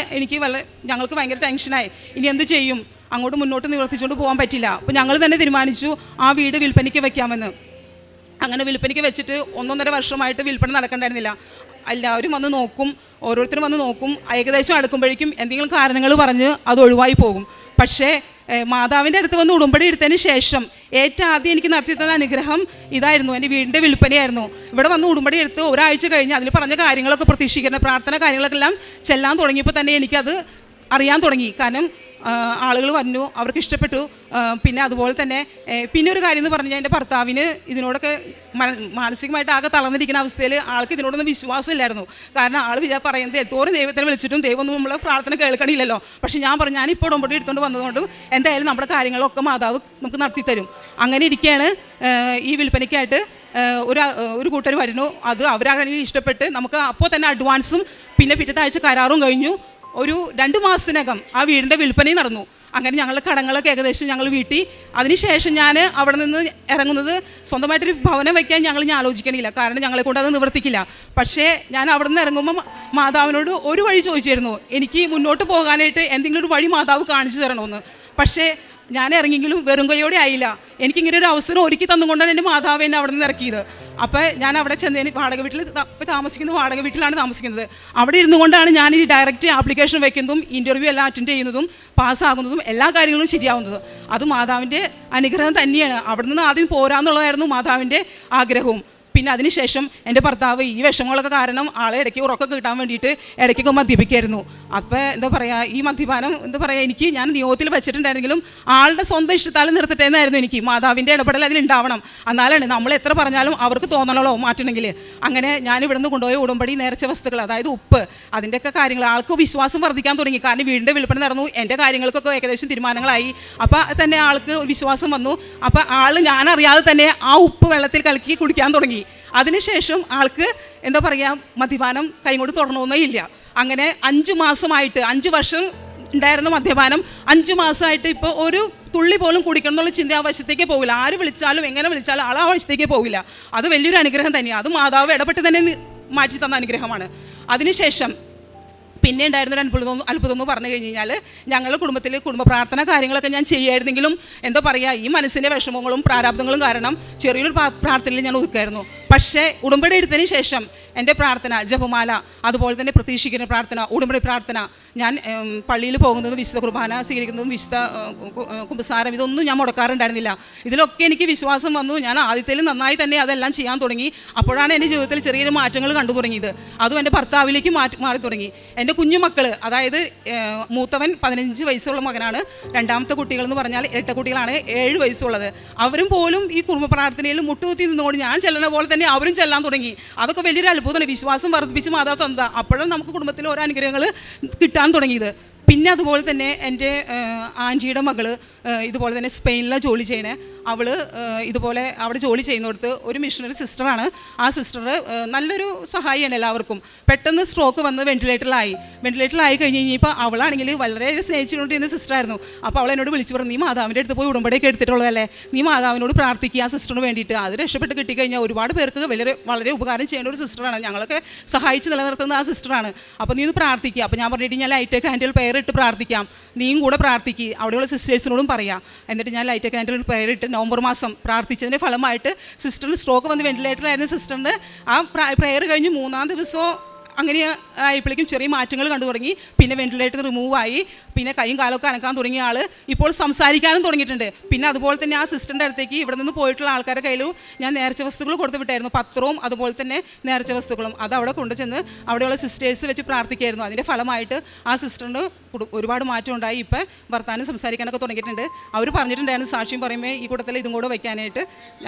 ഞങ്ങൾക്ക് ഭയങ്കര ടെൻഷനായി. ഇനി എന്ത് ചെയ്യും, അങ്ങോട്ട് മുന്നോട്ട് നിവർത്തിച്ചുകൊണ്ട് പോകാൻ പറ്റില്ല. അപ്പോൾ ഞങ്ങൾ തന്നെ തീരുമാനിച്ചു ആ വീട് വിൽപ്പനയ്ക്ക് വെക്കാമെന്ന്. അങ്ങനെ വിൽപ്പനയ്ക്ക് വെച്ചിട്ട് 1.5 വർഷമായിട്ട് വിൽപ്പന നടക്കണ്ടായിരുന്നില്ല. എല്ലാവരും വന്ന് നോക്കും, ഓരോരുത്തരും വന്ന് നോക്കും. ഏകദേശം അടുക്കുമ്പോഴേക്കും എന്തെങ്കിലും കാരണങ്ങൾ പറഞ്ഞ് അത് ഒഴിവായി പോകും. പക്ഷേ മാതാവിൻ്റെ അടുത്ത് വന്ന് ഉടമ്പടി എടുത്തതിന് ശേഷം ഏറ്റവും ആദ്യം എനിക്ക് നടത്തി തന്ന അനുഗ്രഹം ഇതായിരുന്നു, എൻ്റെ വീടിൻ്റെ വിൽപ്പനയായിരുന്നു. ഇവിടെ വന്ന് ഉടമ്പടി എടുത്ത് ഒരാഴ്ച കഴിഞ്ഞ് അതിൽ പറഞ്ഞ കാര്യങ്ങളൊക്കെ പ്രതീക്ഷിക്കുന്ന പ്രാർത്ഥന കാര്യങ്ങളൊക്കെ എല്ലാം ചെല്ലാൻ തുടങ്ങിയപ്പോൾ തന്നെ എനിക്കത് അറിയാൻ തുടങ്ങി. കാരണം ആളുകൾ പറഞ്ഞു, അവർക്ക് ഇഷ്ടപ്പെട്ടു. പിന്നെ അതുപോലെ തന്നെ പിന്നെ ഒരു കാര്യം എന്ന് പറഞ്ഞാൽ, എൻ്റെ ഭർത്താവിന് ഇതിനോടൊക്കെ മാനസികമായിട്ട് ആകെ തളർന്നിരിക്കുന്ന അവസ്ഥയിൽ ആൾക്ക് ഇതിനോടൊന്നും വിശ്വാസമില്ലായിരുന്നു. കാരണം ആൾ പറയുന്നത് എത്തോറും ദൈവത്തിനെ വിളിച്ചിട്ടും ദൈവമൊന്നും നമ്മളെ പ്രാർത്ഥന കേൾക്കണില്ലല്ലോ. പക്ഷേ ഞാൻ പറഞ്ഞു, ഞാനിപ്പോൾ ഉടമ്പടി എടുത്തുകൊണ്ട് വന്നതുകൊണ്ടും എന്തായാലും നമ്മുടെ കാര്യങ്ങളൊക്കെ മാതാവ് നമുക്ക് നടത്തി തരും. അങ്ങനെ ഇരിക്കുകയാണ് ഈ വിൽപ്പനയ്ക്കായിട്ട് ഒരു കൂട്ടർ വരുന്നു. അത് അവരാണെങ്കിൽ ഇഷ്ടപ്പെട്ട് നമുക്ക് അപ്പോൾ തന്നെ അഡ്വാൻസും പിന്നെ പിറ്റത്തെ ആഴ്ച കരാറും കഴിഞ്ഞു. ഒരു 2 മാസത്തിനകം ആ വീടിൻ്റെ വിൽപ്പനയും നടന്നു. അങ്ങനെ ഞങ്ങളുടെ കടങ്ങളൊക്കെ ഏകദേശം ഞങ്ങൾ വീട്ടി. അതിനുശേഷം ഞാൻ അവിടെ നിന്ന് ഇറങ്ങുന്നത് സ്വന്തമായിട്ടൊരു ഭവനം വയ്ക്കാൻ ഞങ്ങൾ ആലോചിക്കണില്ല, കാരണം ഞങ്ങളെ കൊണ്ട് അത് നിവർത്തിക്കില്ല. പക്ഷേ ഞാൻ അവിടെ നിന്ന് ഇറങ്ങുമ്പോൾ മാതാവിനോട് ഒരു വഴി ചോദിച്ചിരുന്നു, എനിക്ക് മുന്നോട്ട് പോകാനായിട്ട് എന്തെങ്കിലും ഒരു വഴി മാതാവ് കാണിച്ചു തരണമെന്ന്. പക്ഷേ ഞാൻ ഇറങ്ങിയെങ്കിലും വെറും കൈയോടെ ആയില്ല. എനിക്കിങ്ങനെ ഒരു അവസരം ഒരുക്കി തന്നുകൊണ്ടാണ് എൻ്റെ മാതാവ് എന്നെ അവിടെ നിന്ന് ഇറക്കിയത്. അപ്പോൾ ഞാൻ അവിടെ ചെന്നതിന് വാടക വീട്ടിൽ വാടക വീട്ടിലാണ് താമസിക്കുന്നത്. അവിടെ ഇരുന്നു കൊണ്ടാണ് ഞാൻ ഈ ഡയറക്റ്റ് ആപ്ലിക്കേഷൻ വയ്ക്കുന്നതും ഇൻ്റർവ്യൂ എല്ലാം അറ്റൻഡ് ചെയ്യുന്നതും പാസ്സാകുന്നതും എല്ലാ കാര്യങ്ങളും ശരിയാവുന്നതും. അത് മാതാവിൻ്റെ അനുഗ്രഹം തന്നെയാണ്. അവിടെ നിന്ന് ആദ്യം പോരാന്നുള്ളതായിരുന്നു മാതാവിൻ്റെ ആഗ്രഹവും. പിന്നെ അതിനുശേഷം എൻ്റെ ഭർത്താവ് ഈ വിഷമങ്ങളൊക്കെ കാരണം ആളെ ഇടയ്ക്ക് ഉറക്കം കിട്ടാൻ വേണ്ടിയിട്ട് ഇടയ്ക്കൊക്കെ മദ്യപിക്കായിരുന്നു. അപ്പോൾ എന്താ പറയുക, ഈ മദ്യപാനം എന്താ പറയുക, എനിക്ക് ഞാൻ നിയോഗത്തിൽ വെച്ചിട്ടുണ്ടായിരുന്നെങ്കിലും ആളുടെ സ്വന്തം ഇഷ്ടത്താൽ നിർത്തട്ടെ എന്നായിരുന്നു എനിക്ക്. മാതാവിൻ്റെ ഇടപെടൽ അതിലുണ്ടാവണം, എന്നാലാണ് നമ്മൾ എത്ര പറഞ്ഞാലും അവർക്ക് തോന്നണല്ലോ മാറ്റണമെങ്കിൽ. അങ്ങനെ ഞാൻ ഇവിടുന്ന് കൊണ്ടുപോയ ഉടമ്പടി നേർച്ച വസ്തുക്കൾ, അതായത് ഉപ്പ്, അതിൻ്റെയൊക്കെ കാര്യങ്ങൾ ആൾക്ക് വിശ്വാസം വർദ്ധിക്കാൻ തുടങ്ങി. കാരണം വീടിൻ്റെ വിൽപ്പന നടന്നു, എൻ്റെ കാര്യങ്ങൾക്കൊക്കെ ഏകദേശം തീരുമാനങ്ങളായി. അപ്പോൾ തന്നെ ആൾക്ക് വിശ്വാസം വന്നു. അപ്പോൾ ആൾ ഞാനറിയാതെ തന്നെ ആ ഉപ്പ് വെള്ളത്തിൽ കലക്കി കുടിക്കാൻ തുടങ്ങി. അതിനുശേഷം ആൾക്ക് എന്താ പറയുക, മദ്യപാനം കൈകൊണ്ട് തുടരണമെന്നേ ഇല്ല. അങ്ങനെ 5 മാസമായിട്ട്, 5 വർഷം ഉണ്ടായിരുന്ന മദ്യപാനം 5 മാസമായിട്ട് ഇപ്പോൾ ഒരു തുള്ളി പോലും കുടിക്കണം എന്നുള്ള ചിന്ത ആ വശത്തേക്ക് പോകില്ല. ആര് വിളിച്ചാലും എങ്ങനെ വിളിച്ചാലും ആൾ ആ വശത്തേക്ക് പോകില്ല. അത് വലിയൊരു അനുഗ്രഹം തന്നെയാണ്. അത് മാതാവ് ഇടപെട്ട് തന്നെ മാറ്റി തന്ന അനുഗ്രഹമാണ്. അതിനുശേഷം പിന്നെ ഉണ്ടായിരുന്നൊരു അത്ഭുതം എന്ന് പറഞ്ഞു കഴിഞ്ഞ് കഴിഞ്ഞാൽ, ഞങ്ങളുടെ കുടുംബത്തിൽ കുടുംബ പ്രാർത്ഥന കാര്യങ്ങളൊക്കെ ഞാൻ ചെയ്യായിരുന്നെങ്കിലും എന്താ പറയുക, ഈ മനസ്സിൻ്റെ വിഷമങ്ങളും പ്രാരാബ്ദങ്ങളും കാരണം ചെറിയൊരു പ്രാർത്ഥനയിൽ ഞാൻ ഒതുക്കായിരുന്നു. പക്ഷേ ഉടമ്പടി എടുത്തതിന് ശേഷം എൻ്റെ പ്രാർത്ഥന, ജപമാല, അതുപോലെ തന്നെ പ്രതീക്ഷിക്കുന്ന പ്രാർത്ഥന, ഉടമ്പടി പ്രാർത്ഥന, ഞാൻ പള്ളിയിൽ പോകുന്നതും വിശുദ്ധ കുർബാന സ്വീകരിക്കുന്നതും വിശുദ്ധ കുമ്പസാരം, ഇതൊന്നും ഞാൻ മുടക്കാറുണ്ടായിരുന്നില്ല. ഇതിലൊക്കെ എനിക്ക് വിശ്വാസം വന്നു. ഞാൻ ആദ്യത്തേലും നന്നായി തന്നെ അതെല്ലാം ചെയ്യാൻ തുടങ്ങി. അപ്പോഴാണ് എൻ്റെ ജീവിതത്തിൽ ചെറിയൊരു മാറ്റങ്ങൾ കണ്ടു തുടങ്ങിയത്. അതും എൻ്റെ ഭർത്താവിലേക്ക് മാറി തുടങ്ങി. എൻ്റെ കുഞ്ഞുമക്കൾ, അതായത് മൂത്തവൻ 15 വയസ്സുള്ള മകനാണ്. രണ്ടാമത്തെ കുട്ടികളെന്ന് പറഞ്ഞാൽ ഇരട്ട കുട്ടികളാണ്, 7 വയസ്സുള്ളത്. അവരും പോലും ഈ കുടുംബ പ്രാർത്ഥനയിൽ മുട്ടുകുത്തി നിന്നുകൊണ്ട് ഞാൻ ചെല്ലണ പോലെ തന്നെ അവരും ചെല്ലാൻ തുടങ്ങി. അതൊക്കെ വലിയൊരു അത്ഭുതമാണ്. വിശ്വാസം വർദ്ധിപ്പിച്ച് മാതാവ് തന്നതാ. അപ്പോഴും നമുക്ക് കുടുംബത്തിൽ ഓരോ അനുഗ്രഹങ്ങൾ കിട്ടാൻ തുടങ്ങിയത്. പിന്നെ അതുപോലെ തന്നെ എൻ്റെ ആൻറ്റിയുടെ മകള് ഇതുപോലെ തന്നെ സ്പെയിനിലാണ് ജോലി ചെയ്യണേ. അവൾ ഇതുപോലെ അവിടെ ജോലി ചെയ്യുന്നിടത്ത് ഒരു മിഷണറി സിസ്റ്ററാണ്. ആ സിസ്റ്റർ നല്ലൊരു സഹായിയാണ് എല്ലാവർക്കും. പെട്ടെന്ന് സ്ട്രോക്ക് വന്ന് വെന്റിലേറ്ററിലായി കഴിഞ്ഞ് കഴിഞ്ഞപ്പോൾ അവളാണെങ്കിൽ വളരെ സ്നേഹിച്ചുകൊണ്ടിരുന്ന സിസ്റ്ററായിരുന്നു. അപ്പോൾ അവൾ എന്നോട് വിളിച്ചു പറഞ്ഞു, നീ മാതാവിൻ്റെ അടുത്ത് പോയി ഉടമ്പടിയൊക്കെ എടുത്തിട്ടുള്ളതല്ലേ, നീ മാതാവിനോട് പ്രാർത്ഥിക്കുക ആ സിസ്റ്ററിന് വേണ്ടിയിട്ട്. അത് രക്ഷപ്പെട്ട് കിട്ടിക്കഴിഞ്ഞാൽ ഒരുപാട് പേർക്ക് വളരെ ഉപകാരം ചെയ്യേണ്ട ഒരു സിസ്റ്ററാണ്. ഞങ്ങളൊക്കെ സഹായിച്ച് നിലനിർത്തുന്ന ആ സിസ്റ്ററാണ്. അപ്പോൾ നീ ഇത് പ്രാർത്ഥിക്കുക. അപ്പോൾ ഞാൻ പറഞ്ഞിട്ട് ഞാൻ ലൈറ്റ് കാൻഡിൽ പ്രയർ ഇട്ട് പ്രാർത്ഥിക്കാം, നീയും കൂടെ പ്രാർത്ഥിക്കുക, അവിടെയുള്ള സിസ്റ്റേഴ്സിനോടും പറയാം. എന്നിട്ട് ഞാൻ ലൈറ്റ് കാൻഡിൽ പ്രയർ ഇട്ട് നവംബർ മാസം പ്രാർത്ഥിച്ചതിൻ്റെ ഫലമായിട്ട് സിസ്റ്ററിന് സ്ട്രോക്ക് വന്ന് വെന്റിലേറ്ററിലായിരുന്ന സിസ്റ്ററിന് ആ പ്രയർ കഴിഞ്ഞ് 3-ാം ദിവസം അങ്ങനെ ആയപ്പോഴേക്കും ചെറിയ മാറ്റങ്ങൾ കണ്ടു തുടങ്ങി. പിന്നെ വെന്റിലേറ്റർ റിമൂവ് ആയി. പിന്നെ കൈയും കാലമൊക്കെ അനക്കാൻ തുടങ്ങിയ ആൾ ഇപ്പോൾ സംസാരിക്കാനും തുടങ്ങിയിട്ടുണ്ട്. പിന്നെ അതുപോലെ തന്നെ ആ സിസ്റ്ററിൻ്റെ അടുത്തേക്ക് ഇവിടെ നിന്ന് പോയിട്ടുള്ള ആൾക്കാരുടെ കയ്യിലും ഞാൻ നേർച്ച വസ്തുക്കൾ കൊടുത്തു വിട്ടായിരുന്നു, പത്രവും അതുപോലെ തന്നെ നേർച്ച വസ്തുക്കളും. അത് അവിടെ കൊണ്ടുചെന്ന് അവിടെയുള്ള സിസ്റ്റേഴ്സ് വെച്ച് പ്രാർത്ഥിക്കായിരുന്നു. അതിൻ്റെ ഫലമായിട്ട് ആ സിസ്റ്ററിന് ഒരുപാട് മാറ്റം ഉണ്ടായി. ഇപ്പം വർത്താനം സംസാരിക്കാനൊക്കെ തുടങ്ങിയിട്ടുണ്ട്. അവർ പറഞ്ഞിട്ടുണ്ടായിരുന്നു സാക്ഷ്യം പറയുമ്പോൾ ഈ കൂട്ടത്തിൽ ഇതും കൂടെ വയ്ക്കാനായിട്ട്.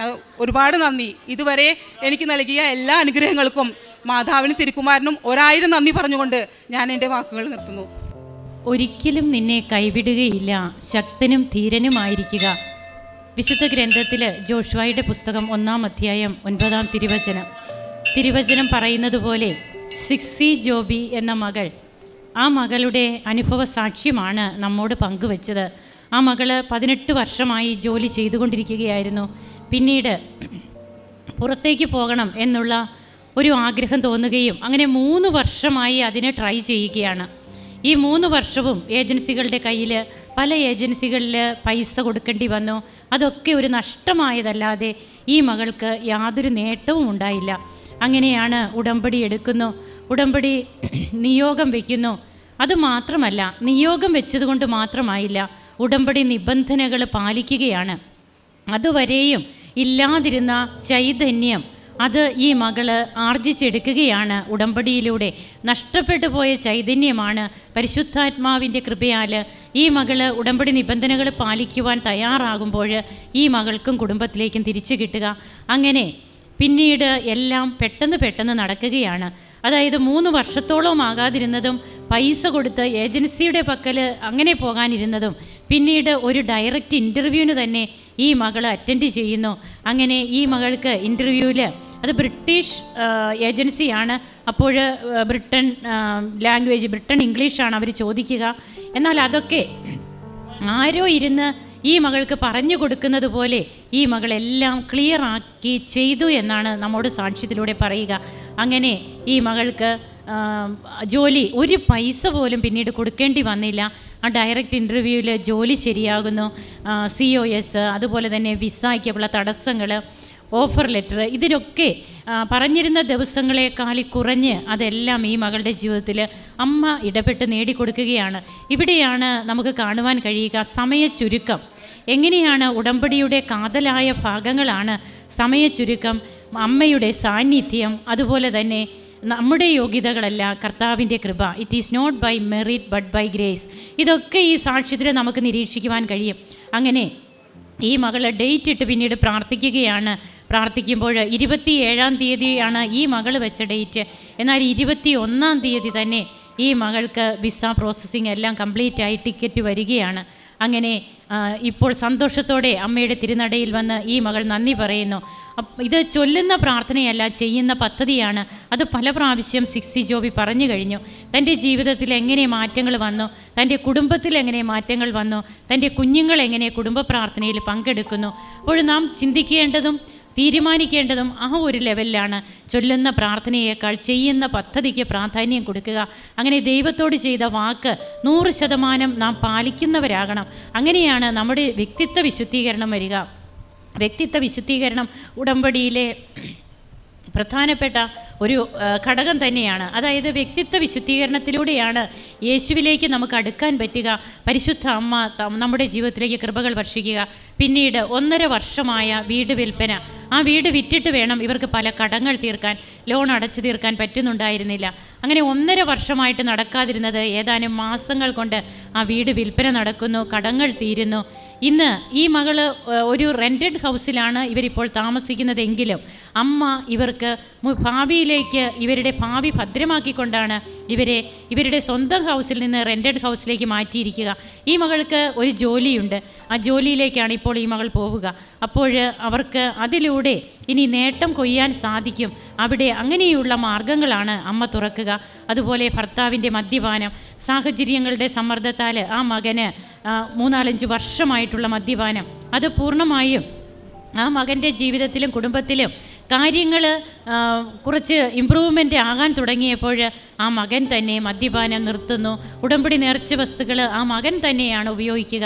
ഒരുപാട് നന്ദി. ഇതുവരെ എനിക്ക് നൽകിയ എല്ലാ അനുഗ്രഹങ്ങൾക്കും മാതാവിനും തിരുക്കുമാരനും 1000 നന്ദി പറഞ്ഞുകൊണ്ട് ഞാൻ എൻ്റെ വാക്കുകൾ നിർത്തുന്നു. ഒരിക്കലും നിന്നെ കൈവിടുകയില്ല, ശക്തനും ധീരനുമായിരിക്കുക. വിശുദ്ധ ഗ്രന്ഥത്തിൽ ജോഷുവയുടെ പുസ്തകം 1-ാം അധ്യായം 9-ാം തിരുവചനം പറയുന്നത് പോലെ സിക്സി ജോബി എന്ന മകൾ, ആ മകളുടെ അനുഭവ സാക്ഷ്യമാണ് നമ്മോട് പങ്കുവച്ചത്. ആ മകള് 18 വർഷമായി ജോലി ചെയ്തുകൊണ്ടിരിക്കുകയായിരുന്നു. പിന്നീട് പുറത്തേക്ക് പോകണം എന്നുള്ള ഒരു ആഗ്രഹം തോന്നുകയും അങ്ങനെ 3 വർഷമായി അതിനെ ട്രൈ ചെയ്യുകയാണ്. ഈ 3 വർഷവും ഏജൻസികളുടെ കയ്യിൽ, പല ഏജൻസികളിൽ പൈസ കൊടുക്കേണ്ടി വന്നു. അതൊക്കെ ഒരു നഷ്ടമായതല്ലാതെ ഈ മകൾക്ക് യാതൊരു നേട്ടവും ഉണ്ടായില്ല. അങ്ങനെയാണ് ഉടമ്പടി എടുക്കുന്നു, ഉടമ്പടി നിയോഗം വയ്ക്കുന്നു. അതുമാത്രമല്ല, നിയോഗം വെച്ചതുകൊണ്ട് മാത്രമായില്ല, ഉടമ്പടി നിബന്ധനകൾ പാലിക്കുകയാണ്. അതുവരെയും ഇല്ലാതിരുന്ന ചൈതന്യം അത് ഈ മകള് ആർജിച്ചെടുക്കുകയാണ് ഉടമ്പടിയിലൂടെ. നഷ്ടപ്പെട്ടു പോയ ചൈതന്യമാണ് പരിശുദ്ധാത്മാവിൻ്റെ കൃപയാൽ ഈ മകള് ഉടമ്പടി നിബന്ധനകൾ പാലിക്കുവാൻ തയ്യാറാകുമ്പോൾ ഈ മകൾക്കും കുടുംബത്തിലേക്കും തിരിച്ചു കിട്ടുക. അങ്ങനെ പിന്നീട് എല്ലാം പെട്ടെന്ന് നടക്കുകയാണ്. അതായത് 3 വർഷത്തോളം ആകാതിരുന്നതും, പൈസ കൊടുത്ത് ഏജൻസിയുടെ പക്കൽ അങ്ങനെ പോകാനിരുന്നതും, പിന്നീട് ഒരു ഡയറക്റ്റ് ഇൻ്റർവ്യൂവിന് തന്നെ ഈ മകൾ അറ്റൻഡ് ചെയ്യുന്നു. അങ്ങനെ ഈ മകൾക്ക് ഇൻ്റർവ്യൂവിൽ, അത് ബ്രിട്ടീഷ് ഏജൻസിയാണ്, അപ്പോൾ ബ്രിട്ടൻ ലാംഗ്വേജ്, ബ്രിട്ടൻ ഇംഗ്ലീഷാണ് അവർ ചോദിക്കുക. എന്നാൽ അതൊക്കെ ആരോ ഇരുന്ന് ഈ മകൾക്ക് പറഞ്ഞു കൊടുക്കുന്നത് പോലെ ഈ മകളെല്ലാം ക്ലിയറാക്കി ചെയ്തു എന്നാണ് നമ്മോട് സാക്ഷ്യത്തിലൂടെ പറയുക. അങ്ങനെ ഈ മകൾക്ക് ജോലി, ഒരു പൈസ പോലും പിന്നീട് കൊടുക്കേണ്ടി വന്നില്ല. ആ ഡയറക്റ്റ് ഇൻ്റർവ്യൂവിൽ ജോലി ശരിയാകുന്നു. COS, അതുപോലെ തന്നെ വിസയ്ക്കുള്ള തടസ്സങ്ങൾ, ഓഫർ ലെറ്റർ, ഇതിനൊക്കെ പറഞ്ഞിരുന്ന ദിവസങ്ങളെക്കാൾ കുറഞ്ഞ് അതെല്ലാം ഈ മകളുടെ ജീവിതത്തിൽ അമ്മ ഇടപെട്ട് നേടിക്കൊടുക്കുകയാണ്. ഇവിടെയാണ് നമുക്ക് കാണുവാൻ കഴിയുക സമയച്ചുരുക്കം. എങ്ങനെയാണ് ഉടമ്പടിയുടെ കാതലായ ഭാഗങ്ങളാണ് സമയച്ചുരുക്കം. അമ്മയുടെ സാന്നിധ്യം, അതുപോലെ തന്നെ നമ്മുടെ യോഗ്യതകളല്ല, കർത്താവിൻ്റെ കൃപ. It is not by merit but by grace. ഇതൊക്കെ ഈ സാക്ഷ്യത്തിൽ നമുക്ക് നിരീക്ഷിക്കുവാൻ കഴിയും. അങ്ങനെ ഈ മകൾ ഡേറ്റ് ഇട്ട് പിന്നീട് പ്രാർത്ഥിക്കുമ്പോൾ 27-ാം തീയതിയാണ് ഈ മകൾ വെച്ച ഡേറ്റ്. എന്നാൽ 21-ാം തീയതി തന്നെ ഈ മകൾക്ക് വിസ പ്രോസസ്സിങ് എല്ലാം കംപ്ലീറ്റ് ആയി ടിക്കറ്റ് വരികയാണ്. അങ്ങനെ ഇപ്പോൾ സന്തോഷത്തോടെ അമ്മയുടെ തിരുനടയിൽ വന്ന് ഈ മകൾ നന്ദി പറയുന്നു. ഇത് ചൊല്ലുന്ന പ്രാർത്ഥനയല്ല, ചെയ്യുന്ന പദ്ധതിയാണ്. അത് പല പ്രാവശ്യം സിക്സി ജോബി പറഞ്ഞു കഴിഞ്ഞു. തൻ്റെ ജീവിതത്തിൽ എങ്ങനെ മാറ്റങ്ങൾ വന്നു, തൻ്റെ കുടുംബത്തിൽ എങ്ങനെ മാറ്റങ്ങൾ വന്നു, തൻ്റെ കുഞ്ഞുങ്ങൾ എങ്ങനെ കുടുംബ പ്രാർത്ഥനയിൽ പങ്കെടുക്കുന്നു. അപ്പോൾ നാം ചിന്തിക്കേണ്ടതും തീരുമാനിക്കേണ്ടതും ആ ഒരു ലെവലിലാണ്. ചൊല്ലുന്ന പ്രാർത്ഥനയേക്കാൾ ചെയ്യുന്ന പദ്ധതിക്ക് പ്രാധാന്യം കൊടുക്കുക. അങ്ങനെ ദൈവത്തോട് ചെയ്ത വാക്ക് 100% നാം പാലിക്കുന്നവരാകണം. അങ്ങനെയാണ് നമ്മുടെ വ്യക്തിത്വ വിശുദ്ധീകരണം വരിക. വ്യക്തിത്വ വിശുദ്ധീകരണം ഉടമ്പടിയിലെ പ്രധാനപ്പെട്ട ഒരു ഘടകം തന്നെയാണ്. അതായത് വ്യക്തിത്വ വിശുദ്ധീകരണത്തിലൂടെയാണ് യേശുവിലേക്ക് നമുക്ക് അടുക്കാൻ പറ്റുക. പരിശുദ്ധ അമ്മ നമ്മുടെ ജീവിതത്തിലേക്ക് കൃപകൾ വർഷിക്കുക. പിന്നീട് 1.5 വർഷമായ വീട് വിൽപ്പന. ആ വീട് വിറ്റിട്ട് വേണം ഇവർക്ക് പല കടങ്ങൾ തീർക്കാൻ, ലോൺ അടച്ചു തീർക്കാൻ പറ്റുന്നുണ്ടായിരുന്നില്ല. അങ്ങനെ 1.5 വർഷമായിട്ട് നടക്കാതിരുന്നത് ഏതാനും മാസങ്ങൾ കൊണ്ട് ആ വീട് വിൽപ്പന നടക്കുന്നു, കടങ്ങൾ തീരുന്നു. ഇന്ന് ഈ മകള് ഒരു റെൻറ്റഡ് ഹൗസിലാണ് ഇവരിപ്പോൾ താമസിക്കുന്നതെങ്കിലും അമ്മ ഇവർക്ക് ഭാവിയിലേക്ക് ഇവരുടെ ഭാവി ഭദ്രമാക്കിക്കൊണ്ടാണ് ഇവരുടെ സ്വന്തം ഹൗസിൽ നിന്ന് റെൻറ്റഡ് ഹൗസിലേക്ക് മാറ്റിയിരിക്കുക. ഈ മകൾക്ക് ഒരു ജോലിയുണ്ട്. ആ ജോലിയിലേക്കാണ് ഇപ്പോൾ ഈ മകൾ പോവുക. അപ്പോൾ അവർക്ക് അതിലൂടെ ഇനി നേട്ടം കൊയ്യാൻ സാധിക്കും. അവിടെ അങ്ങനെയുള്ള മാർഗങ്ങളാണ് അമ്മ തുറക്കുക. അതുപോലെ ഭർത്താവിൻ്റെ മദ്യപാനം, സാഹചര്യങ്ങളുടെ സമ്മർദ്ദത്താൽ ആ മകന് 3-4-5 വർഷമായിട്ടുള്ള മദ്യപാനം, അത് പൂർണ്ണമായും ആ മകൻ്റെ ജീവിതത്തിലും കുടുംബത്തിലും കാര്യങ്ങൾ കുറച്ച് ഇമ്പ്രൂവ്മെൻ്റ് ആകാൻ തുടങ്ങിയപ്പോൾ ആ മകൻ തന്നെ മദ്യപാനം നിർത്തുന്നു. ഉടമ്പടി നേർച്ച വസ്തുക്കൾ ആ മകൻ തന്നെയാണ് ഉപയോഗിക്കുക.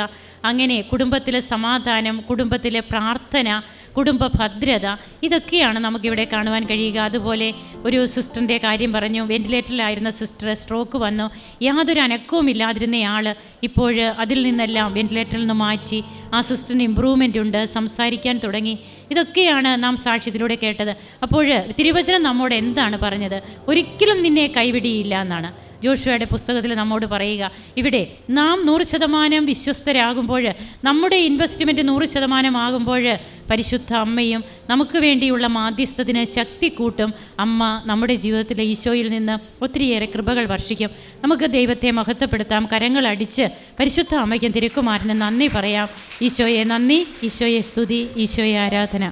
അങ്ങനെ കുടുംബത്തിലെ സമാധാനം, കുടുംബത്തിലെ പ്രാർത്ഥന, കുടുംബ ഭദ്രത, ഇതൊക്കെയാണ് നമുക്കിവിടെ കാണുവാൻ കഴിയുക. അതുപോലെ ഒരു സിസ്റ്ററിൻ്റെ കാര്യം പറഞ്ഞു. വെൻറ്റിലേറ്ററിലായിരുന്ന സിസ്റ്റർ സ്ട്രോക്ക് വന്നു. യാതൊരു അനക്കവും ഇല്ലാതിരുന്നയാൾ ഇപ്പോൾ അതിൽ നിന്നെല്ലാം വെൻറ്റിലേറ്ററിൽ നിന്ന് മാറ്റി. ആ സിസ്റ്ററിന് ഇമ്പ്രൂവ്മെൻ്റ് ഉണ്ട്, സംസാരിക്കാൻ തുടങ്ങി. ഇതൊക്കെയാണ് നാം സാക്ഷ്യത്തിലൂടെ കേട്ടത്. അപ്പോൾ തിരുവചനം നമ്മോട് എന്താണ് പറഞ്ഞത്? ഒരിക്കലും നിന്നെ കൈവിടിയില്ല എന്നാണ് ജോഷുവയുടെ പുസ്തകത്തിൽ നമ്മോട് പറയുക. ഇവിടെ നാം 100% വിശ്വസ്തരാകുമ്പോൾ, നമ്മുടെ ഇൻവെസ്റ്റ്മെൻറ്റ് 100% ആകുമ്പോൾ പരിശുദ്ധ അമ്മയും നമുക്ക് വേണ്ടിയുള്ള മാധ്യസ്ഥത്തിന് ശക്തി കൂട്ടും. അമ്മ നമ്മുടെ ജീവിതത്തിലെ ഈശോയിൽ നിന്ന് ഒത്തിരിയേറെ കൃപകൾ വർഷിക്കും. നമുക്ക് ദൈവത്തെ മഹത്വപ്പെടുത്താം. കരങ്ങളടിച്ച് പരിശുദ്ധ അമ്മയ്ക്കും തിരുക്കുമാരനും നന്ദി പറയാം. ഈശോയെ നന്ദി, ഈശോയെ സ്തുതി, ഈശോയെ ആരാധന.